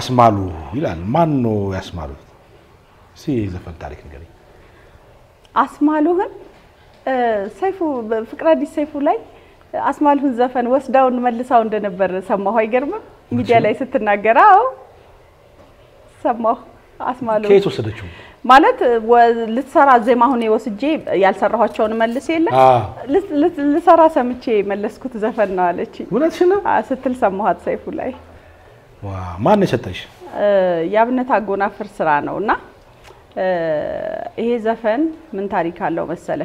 አስማሉ ይላል ማን ነው ያስማሉ ዘፈን ታሪክ ንገሪ አስማሉህን ሰይፉ ፍቅር አዲስ ሰይፉ ላይ አስማሉህን ዘፈን ወስዳውን መልሳው እንደነበር ሰማሁ አይገርምም ሚዲያ ላይ ስትናገራው ሰማሁ አስማሉ ከየት ወሰደችው ማለት ልትሰራ ዜማ ሆነ ወስጄ ያልሰራኋቸውን መልስ የለ ልሰራ ሰምቼ መለስኩት ዘፈን ነው አለች ወላሽ ነው ስትል ሰማኋት ሰይፉ ላይ ማን የሰጠሽ ያብነት አጎናፍር ስራ ነውና ይሄ ዘፈን ምን ታሪክ አለው መሰለ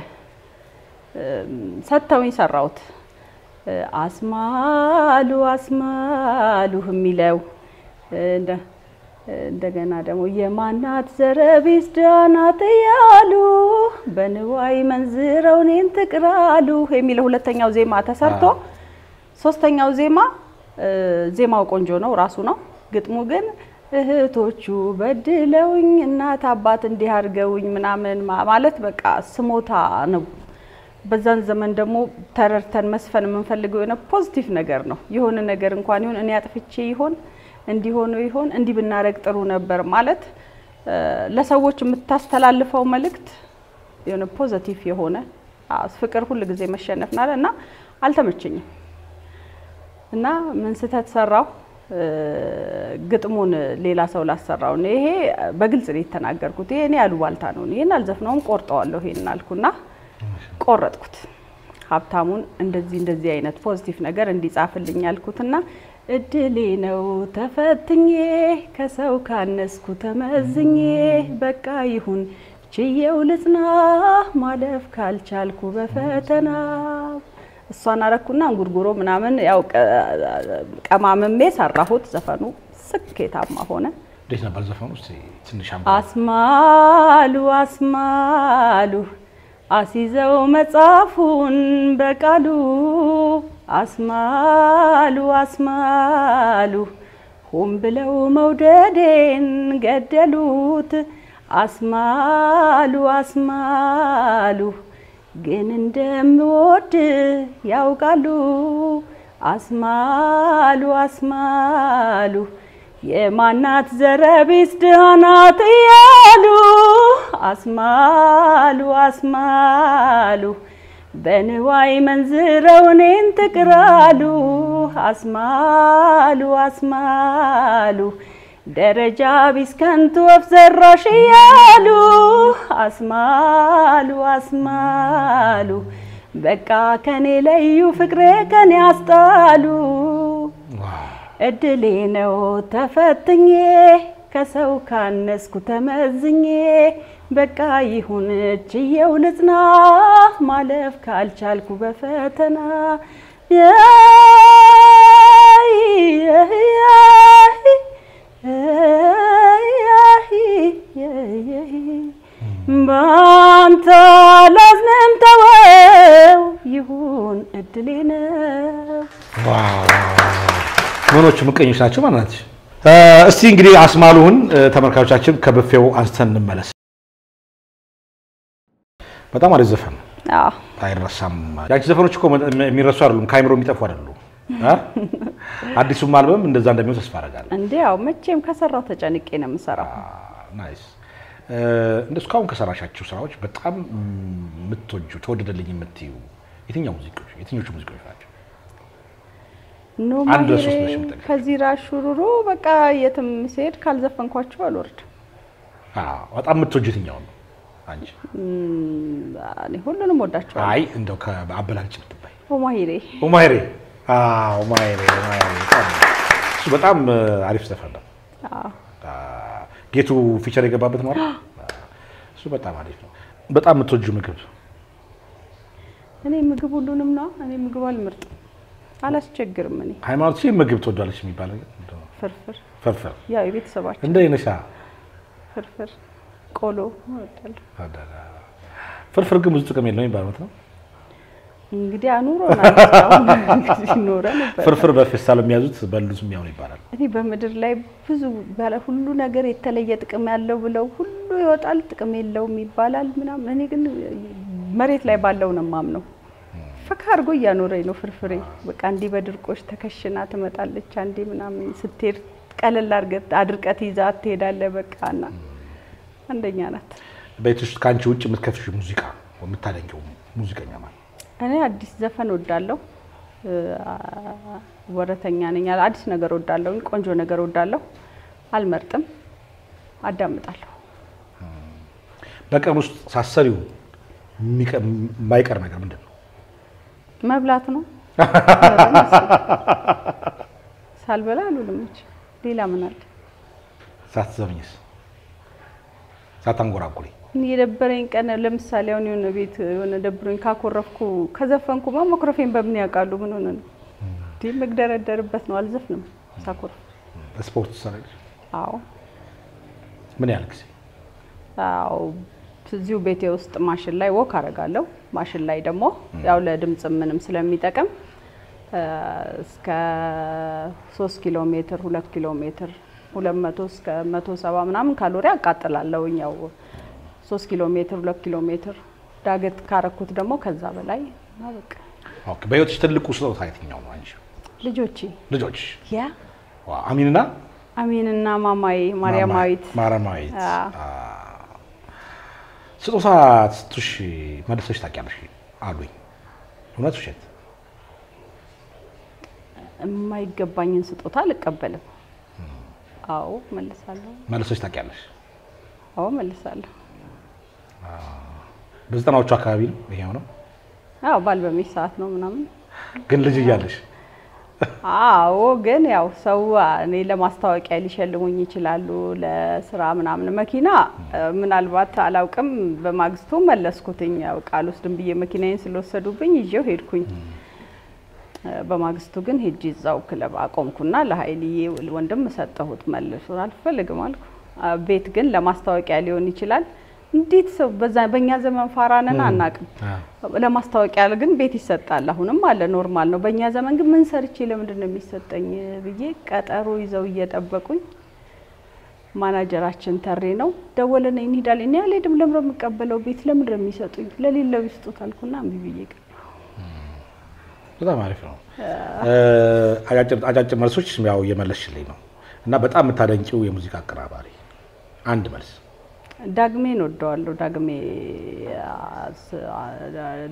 ሰተውኝ ሰራውት አስማሉ የሚለው እንደገና ደግሞ የማናት ዘረቢስ ዳናት ያሉ በንዋይ መንዝረው እኔን ትቅራሉ የሚለው ሁለተኛው ዜማ ተሰርቶ ሶስተኛው ዜማው ቆንጆ ነው ራሱ ነው ግጥሙ ግን እህቶቹ በድለውኝ እናት አባት እንዲህ አርገውኝ ምናምን ማለት በቃ ስሞታ ነው በዛን ዘመን ደግሞ ተረርተን መስፈን የምንፈልገው የሆነ ፖዚቲቭ ነገር ነው የሆነ ነገር እንኳን ይሁን እኔ አጥፍቼ ይሆን እንዲሆነው ይሆን እንዲ ብናረግ ጥሩ ነበር ማለት ለሰዎች የምታስተላልፈው መልእክት የሆነ ፖዚቲቭ የሆነ ፍቅር ሁሉ ጊዜ መሸነፍናልና አልተመቸኝም እና ምን ስተት ሰራው ግጥሙን ሌላ ሰው ላሰራው ነው ይሄ በግልጽ ነው የተናገርኩት ይሄ እኔ አሉባልታ ነው ይሄን አልዘፍነውም ቆርጠዋለሁ ይሄን አልኩና ቆረጥኩት ሀብታሙን እንደዚህ አይነት ፖዚቲቭ ነገር እንዲጻፍልኝ አልኩትና እድሌ ነው ተፈትኜ ከሰው ካነስኩ ተመዝኜ በቃ ይሁን ችየው ልጽና ማለፍ ካልቻልኩ በፈተና እሷን አረኩና እንጉርጉሮ ምናምን ያው ቀማምሜ ሰራሁት ዘፈኑ ስኬታማ ሆነ እንዴት ነበር ዘፈኑ እስቲ ትንሽ አስማሉ አሲዘው መጻፉን በቃሉ አስማሉ ሆም ብለው መውደዴን ገደሉት አስማሉ ግን እንደምወድ ያውቃሉ አስማሉ የማናት ዘረቢስ ድሃናት ያሉ አስማሉ አስማሉ በንዋይ መንዝረው እኔን ትቅራሉ አስማሉ አስማሉ ደረጃ ቢስ ከንቱ ወፍ ዘራሽ ያሉ አስማሉ አስማሉ በቃ ከኔ ለዩ ፍቅሬ ከኔ አስጣሉ እድሌ ነው ተፈትኜ ከሰው ካነስኩ ተመዝኜ በቃ ይሁን እጅየው ልጽና ማለፍ ካልቻልኩ በፈተና ባንተ ላዝንም ተወው ይሁን እድሌ ነው ምኖች ምቀኞች ናቸው ማለት ናቸው እስቲ እንግዲህ አስማሉን ተመልካቾቻችን ከበፌው አንስተን እንመለስ በጣም አሪፍ ዘፈን አይረሳም ያቺ ዘፈኖች እኮ የሚረሱ አይደሉም ካይምሮ የሚጠፉ አይደሉም አዲሱም አልበም እንደዛ እንደሚሆን ተስፋ አደርጋለሁ እንዴ ያው መቼም ከሰራው ተጨንቄ ነው የምሰራው ናይስ እንደስካውን ከሰራሻቸው ስራዎች በጣም ምትወጁ ተወደደልኝ የምትዩ የትኛው ሙዚቃዎች ናቸው ኖ ማሂሬ ከዚራ ሹሩሩ በቃ የትም ሲሄድ ካልዘፈንኳቸው አልወርድ በጣም ምትወጁ የትኛው ነው አንቺ እኔ ሁሉንም ወዳቸው አይ እንደው ከአበላልጭ ልትባይ ኦማሂሬ እሱ በጣም አሪፍ ዘፈን ነው ጌቱ ፊቸር የገባበት ነው እሱ በጣም አሪፍ ነው በጣም ምትወጁ ምግብ እኔ ምግብ ሁሉንም ነው እኔ ምግብ አልመርጥም አላስቸግርም እኔ ሃይማኖት ምግብ ትወዳለች የሚባል ፍርፍር ያው የቤተሰባችን እንደ ይነሳ ፍርፍር ቆሎ ወጣለሁ ፍርፍር ግን ብዙ ጥቅም የለውም ይባላል ነው እንግዲህ አኑሮና ፍርፍር በፌስታል የሚያዙት በሉት የሚያውን ይባላል እኔ በመድር ላይ ብዙ ባለ ሁሉ ነገር የተለየ ጥቅም ያለው ብለው ሁሉ ይወጣል ጥቅም የለውም ይባላል ምናምን እኔ ግን መሬት ላይ ባለው ነው ማምነው ፈካርጎ ያኖረኝ ነው ፍርፍሬ በቃ እንዲ በድርቆሽ ተከሽና ትመጣለች አንዲ ምናምን ስትሄድ ቀለል አድርቀት ይዛ ትሄዳለ በቃና አንደኛ ናት በይትሽ ካንቺ ውጭ ምትከፍሽ ሙዚቃ ወምታደንቂው ሙዚቀኛ ማለት እኔ አዲስ ዘፈን ወዳለሁ ወረተኛ ነኝ አዲስ ነገር ወዳለሁ ቆንጆ ነገር ወዳለሁ አልመርጥም አዳምጣለሁ በቀን ውስጥ ሳሰሪው ማይቀር ነገር ምንድነው መብላት ነው ሳልበላ አልውልም ሌላ ምን አለ ሳትዘምኝስ ሳታንጎራጉሪ የደበረኝ ቀን ለምሳሌ አሁን የሆነ ቤት የሆነ ደብሮኝ ካኮረፍኩ ከዘፈንኩ ማሞክረፌን በምን ያውቃሉ ምን ሆነ ነው ዲ መግደረደርበት ነው አልዘፍንም ሳኮርፍ ስፖርት ሰራሽ አዎ ምን ያህል ጊዜ አዎ እዚሁ ቤቴ ውስጥ ማሽን ላይ ወክ አረጋለሁ ማሽን ላይ ደግሞ ያው ለድምጽ ምንም ስለሚጠቀም እስከ 3 ኪሎ ሜትር 2 ኪሎ ሜትር 200 እስከ 170 ምናምን ካሎሪ አቃጥላለሁኝ ያው 3 ኪሎ ሜትር 2 ኪሎ ሜትር ዳገት ካረኩት ደግሞ ከዛ በላይ በቃ ኦኬ በህይወትሽ ትልቁ ስጦታ የትኛው ነው አንቺ ልጆች ያ አሚንና ማማዬ ማርያማዊት ስጦታ ስትሽ መልሰሽ ታውቂያለሽ አሉኝ እውነት ውሸት የማይገባኝን ስጦታ አልቀበልም አዎ መልሳለሁ መልሰሽ ታውቂያለሽ አዎ መልሳለሁ በዘጠናዎቹ አካባቢ ነው ይሄው ነው አዎ ባልበሜ ሰዓት ነው ምናምን ግን ልጅ እያለሽ አዎ ግን ያው ሰው እኔ ለማስታወቂያ ሊሸልሙኝ ይችላሉ ለስራ ምናምን መኪና ምናልባት አላውቅም በማግስቱ መለስኩትኝ ያው ቃል ውስጥ ድንብዬ መኪናዬን ስለወሰዱብኝ ይዤው ሄድኩኝ በማግስቱ ግን ሄጂ እዛው ክለብ አቆምኩና ለኃይልዬ ወንድም ሰጠሁት መልሶ አልፈልግም አልኩ ቤት ግን ለማስታወቂያ ሊሆን ይችላል እንዴት ሰው በእኛ ዘመን ፋራነና አናቅም ለማስታወቂያ ግን ቤት ይሰጣል አሁንም አለ ኖርማል ነው በእኛ ዘመን ግን ምን ሰርቼ ለምንድን ነው የሚሰጠኝ ብዬ ቀጠሮ ይዘው እየጠበቁኝ ማናጀራችን ተሬ ነው ደወለና እንሂዳል እኔ አልሄድም ለምሮ መቀበለው ቤት ለምን ነው የሚሰጡኝ ለሌለው ይስጡት አልኩና እምቢ ብዬ በጣም አሪፍ ነው አጫጭር መልሶች ያው እየመለስሽልኝ ነው እና በጣም የምታደንቂው የሙዚቃ አቀራባሪ አንድ መልስ ዳግሜን ወደዋለሁ ዳግሜ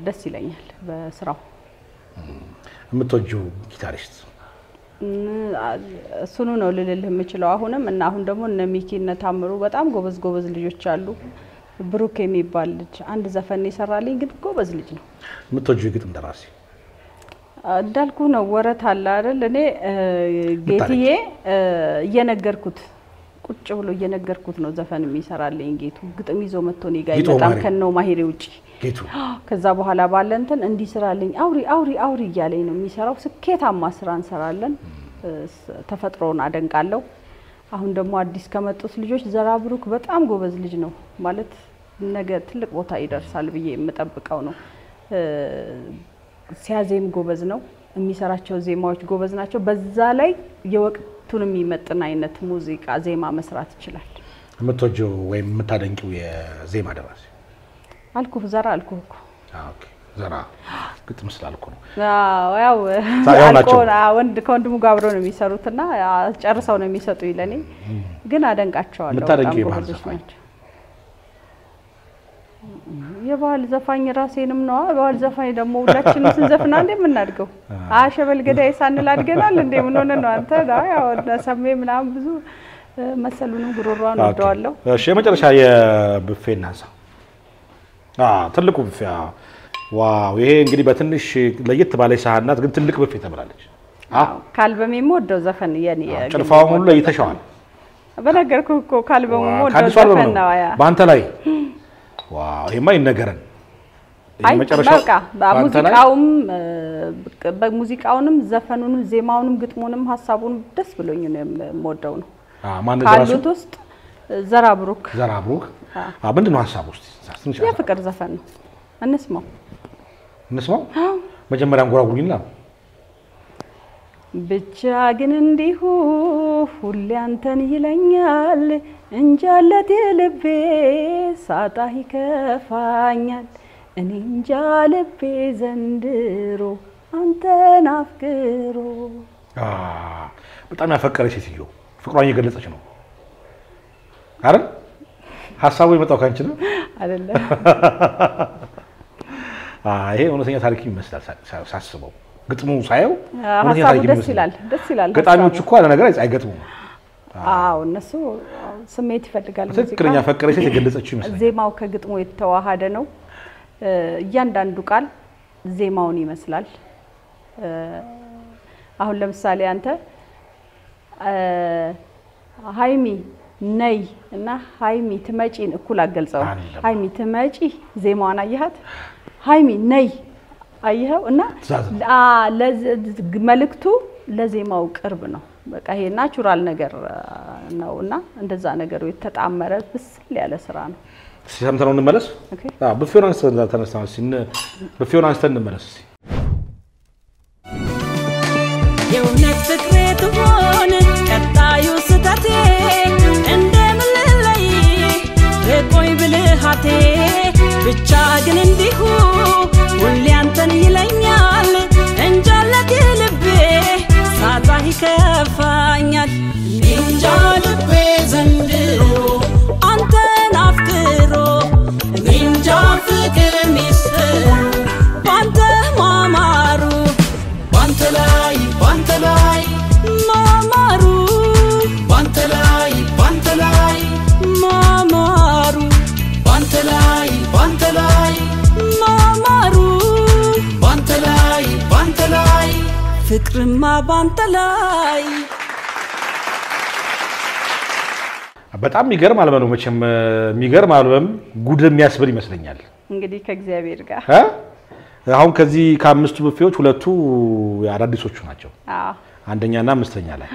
ደስ ይለኛል በስራው የምትወጂው ጊታሪስት እሱኑ ነው ልልልህ የምችለው አሁንም እና አሁን ደግሞ እነ ሚኪ እነ ታምሩ በጣም ጎበዝ ልጆች አሉ ብሩክ የሚባል ልጅ አንድ ዘፈን ይሰራልኝ ግን ጎበዝ ልጅ ነው የምትወጂው ግጥም ደራሲ እንዳልኩ ነው ወረት አለ አይደል እኔ ጌትዬ እየነገርኩት ቁጭ ብሎ እየነገርኩት ነው ዘፈን የሚሰራልኝ ጌቱ ግጥም ይዞ መጥቶ ነው ጋር በጣም ከነው ማሂሬ ውጪ ጌቱ ከዛ በኋላ ባለንተን እንዲስራልኝ አውሪ እያለኝ ነው የሚሰራው ስኬታማ ስራ እንሰራለን ተፈጥሮን አደንቃለሁ አሁን ደግሞ አዲስ ከመጡት ልጆች ዘራብሩክ በጣም ጎበዝ ልጅ ነው ማለት ነገ ትልቅ ቦታ ይደርሳል ብዬ የምጠብቀው ነው ሲያዜም ጎበዝ ነው የሚሰራቸው ዜማዎች ጎበዝ ናቸው በዛ ላይ የወቅቱን የሚመጥን አይነት ሙዚቃ ዜማ መስራት ይችላል የምትወጂው ወይም የምታደንቂው የዜማ ደራሲ ዘራ አልኩህ እኮ ኦኬ ዘራ ግጥም ስላልኩ ነው ያው ወንድ ከወንድሙ ጋር አብረው ነው የሚሰሩትና ጨርሰው ነው የሚሰጡኝ ለኔ ግን አደንቃቸዋለሁ የምታደንቂው የባህል ዘፋኝ የባህል ዘፋኝ ራሴንም ነው የባህል ዘፋኝ ደግሞ ሁላችንም ስንዘፍና እንደ ምናድገው አሸበል ገዳይ ሳንል አድገናል እንደ ምን ሆነ ነው አንተ ያው ለሰሜ ምናምን ብዙ መሰሉንም ጉሮሯን ወደዋለሁ እሺ የመጨረሻ የቡፌናሳ ትልቁ ቡፌ ዋው ይሄ እንግዲህ በትንሽ ለየት ባለ ሳህናት ግን ትልቅ ቡፌ ተብላለች ካልበም የምወደው ዘፈን የኔ ጭልፋው ሁሉ ለይተሻዋል በነገርኩህ እኮ ካልበም የምወደው ዘፈን ነው ባንተ ላይ ዋው ይሄማ ይነገረን በሙዚቃውንም ዘፈኑንም ዜማውንም ግጥሙንም ሐሳቡንም ደስ ብሎኝ ነው የምወደው ነው ማን ካሉት ውስጥ ዘራብሩክ ምንድነው ሐሳቡ ውስጥ የፍቅር ዘፈን ነው እንስማው መጀመሪያ አንጎራጉሪና ብቻ ግን እንዲሁ ሁሌ አንተን ይለኛል እንጃለት የልቤ ሳጣህ ይከፋኛል እኔ እንጃ ልቤ ዘንድሮ አንተን አፍቅሮ በጣም ያፈቀረች ሴትዮ ፍቅሯን እየገለጸች ነው አይደል ሐሳቡ የመጣው ካንቺ ነው አይደለም ይሄ እውነተኛ ታሪክ ይመስላል ሳስበው ግጥሙ ሳይው እውነተኛ ታሪክ ይመስላል ደስ ይላል ገጣሚዎች እኮ አለ ነገር አይገጥሙም እነሱ ስሜት ይፈልጋሉ ትክክለኛ ፈቀረች የገለጸችው ይመስላል ዜማው ከግጥሙ የተዋሃደ ነው እያንዳንዱ ቃል ዜማውን ይመስላል አሁን ለምሳሌ አንተ ሃይሚ ነይ እና ሃይሚ ትመጪን እኩል አገልጸው ሃይሚ ትመጪ ዜማዋን አየሃት ሃይሚ ነይ አየኸው እና መልእክቱ ለዜማው ቅርብ ነው በቃ ይሄ ናቹራል ነገር ነውና እንደዛ ነገሩ የተጣመረ ብስል ያለ ስራ ነው ሰምተነው እንመለስ ቡፌውን አንስተን ተነስተናል ቡፌውን አንስተን እንመለስ የውነት ፍቅሬት ሆነ ቀጣዩ ስታቴ እንደምልላይ የቆይ ብልሃቴ ብቻ ግን እንዲሁ ሁሌ አንተን ይለኛል እንጃለት ልቤ ሳጣህ ይከፋኛል እንጃ ልቤ ዘንድሮ አንተን አፍቅሮ እንጃ ፍቅር ሚስጥሩ ባንተ ማማሩ ባንተ ላይ ማማሩ ባንተ ላይ ማማሩ ባንተ ላይ ማማሩ ባንተ ላይ ፍቅርማ ባንተ ላይ በጣም የሚገርም አልበም ነው መቼም የሚገርም አልበም ጉድ የሚያስብል ይመስለኛል እንግዲህ ከእግዚአብሔር ጋር አሁን ከዚህ ከአምስቱ ቡፌዎች ሁለቱ አዳዲሶቹ ናቸው አንደኛና አምስተኛ ላይ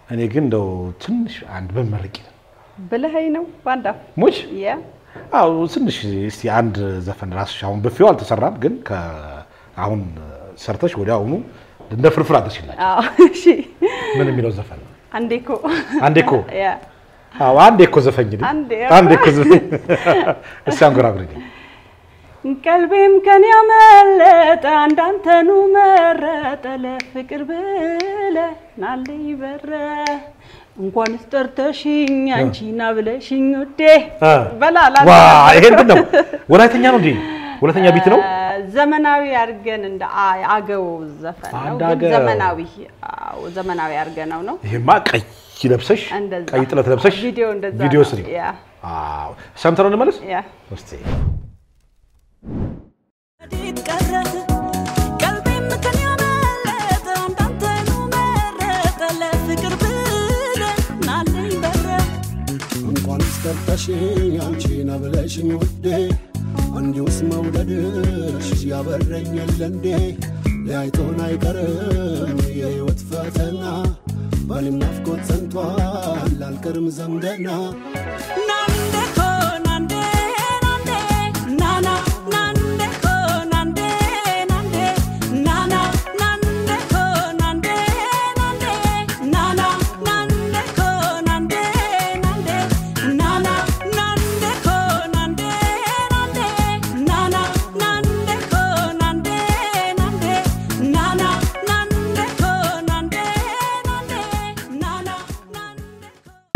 እኔ ግን እንደው ትንሽ አንድ በመርቂ ብለኸኝ ነው ባንዳ ሙሽ ትንሽ እስቲ አንድ ዘፈን ራስሽ አሁን ቡፌው አልተሰራም ግን አሁን ሰርተሽ ወዲያውኑ እንደ ፍርፍር አድርሽላችሁ እሺ ምን የሚለው ዘፈን አንዴኮ አንዴኮ ዘፈኝ አንዴኮ ዘፈኝ እስቲ አንጎራጉሪኝ ቀልቤም ከኔ ያመለጠ አንዳንተኑ መረጠ ለፍቅር ብለ ናለይ በረ እንኳን ስጠርተሽኝ አንቺና ብለሽኝ ወዴ በላላ ይሄ ምንድነው ወላይተኛ ነው እንዴ ወላይተኛ ቢት ነው ዘመናዊ አርገን እንደ አገው ዘፈን ነው ዘመናዊ አርገናው ነው ይሄማ ቀይ ለብሰሽ ቀይ ጥለት ለብሰሽ ቪዲዮ ስሪ አዎ ሰምተነው እንመለስ እስቲ Startashing, Anchina Velashing with day, and you smell the dish, Yaberring and day. Lighton I got a what fatana, Balim of Gods and Twal, Alkerm Zandana.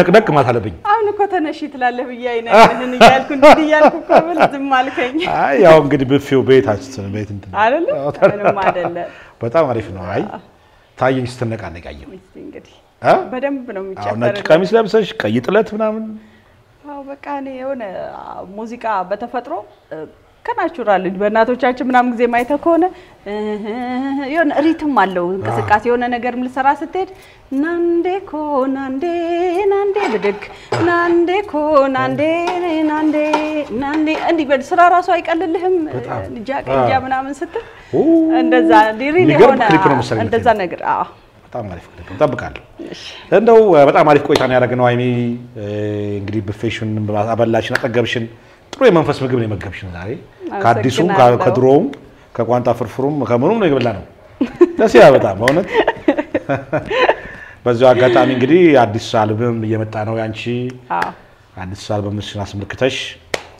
ተቅደቅ ማለት አለብኝ አሁን እኮ ተነሽ ትላለህ በያይነን ይያልኩ እንዲያልኩ ቆብል ዝም አልከኝ አይ ያው እንግዲህ በፊው ቤታችን ቤት እንትን አይደለ ምንም አይደለ በጣም አሪፍ ነው አይ ታየኝ ስትነቃነቃየው እንግዲህ በደንብ ነው የሚጨፈረው አሁን ነጭ ቀሚስ ለብሰሽ ቀይ ጥለት ምናምን አው በቃ እኔ የሆነ ሙዚቃ በተፈጥሮ ከናቹራል በእናቶቻችን ምናምን ጊዜ ማይተ ከሆነ የሆነ ሪትም አለው እንቅስቃሴ የሆነ ነገር ምልሰራ ስትሄድ ናንዴ ብድግ ናንዴ እንዲ በስራ ራሱ አይቀልልህም ጃቀጃ ምናምን ስትል እንደዛ ሊሪሊ ሆነ እንደዛ ነገር በጣም አሪፍ ክሊፕ እንጠብቃለን እንደው በጣም አሪፍ ቆይታ ነው ያደረግነው አይሚ እንግዲህ በፌሽን አበላሽና ጠገብሽን ጥሩ የመንፈስ ምግብ ነው የመገብሽን ዛሬ ከአዲሱም ከድሮውም ከቋንጣ ፍርፍሩም ከመኑም ነው የበላ ነው ደስ ይላል በጣም በእውነት በዛው አጋጣሚ እንግዲህ አዲስ አልበም እየመጣ ነው ያንቺ አዲስ አልበምሽን አስመልክተሽ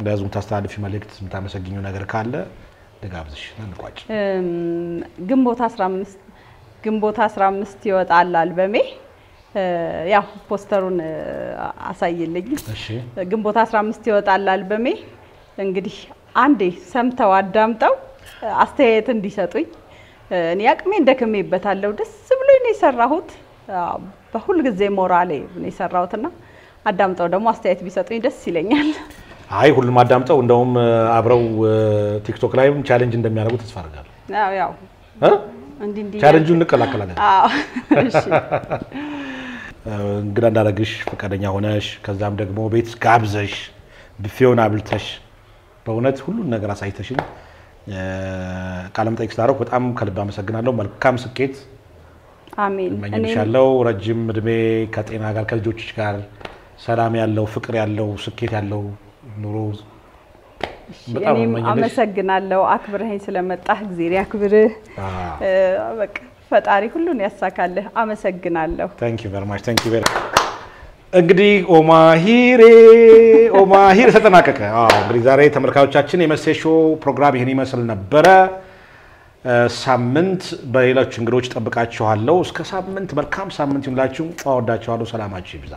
ለህዝቡ ታስተላልፊ መልእክት የምታመሰግኙ ነገር ካለ ልጋብዝሽ እንቋጭ ግንቦት 15 ይወጣል አልበሜ ያው ፖስተሩን አሳይልኝ እሺ ግንቦት 15 ይወጣል አልበሜ እንግዲህ አንዴ ሰምተው አዳምጠው አስተያየት እንዲሰጡኝ እኔ አቅሜ እንደከመይበታለሁ ደስ ብሎኝ ነው የሰራሁት በሁሉ ጊዜ ሞራሌ ነው የሰራሁትና አዳምጠው ደግሞ አስተያየት ቢሰጡኝ ደስ ይለኛል አይ ሁሉም አዳምጠው እንደውም አብረው ቲክቶክ ላይም ቻሌንጅ እንደሚያደርጉ ተስፋ አደርጋለሁ ያው እንዴ ቻሌንጁን እንቀላቀላለን እሺ እንግዳ እንዳረግሽ ፈቃደኛ ሆነሽ ከዛም ደግሞ ቤት ጋብዘሽ ቢፊዮን አብልተሽ በእውነት ሁሉ ነገር አሳይተሽኝ ቃለም ጠይቅ ስላረኩ በጣም ከልብ አመሰግናለሁ መልካም ስኬት አሜን እኔሻለው ረጅም እድሜ ከጤና ጋር ከልጆችሽ ጋር ሰላም ያለው ፍቅር ያለው ስኬት ያለው ኑሮ በጣም አመሰግናለሁ አክብረኸኝ ስለመጣህ እግዚአብሔር ያክብርህ በቃ ፈጣሪ ሁሉን ያሳካልህ አመሰግናለሁ Thank you very much እንግዲህ ኦማሂሬ ተጠናቀቀ እንግዲህ ዛሬ ተመልካቾቻችን የመሴሾ ፕሮግራም ይሄን ይመስል ነበር ሳምንት በሌሎች እንግዶች ጠብቃችኋለሁ እስከ ሳምንት መልካም ሳምንት ይሁንላችሁ አወዳችኋለሁ ሰላማችሁ ይብዛ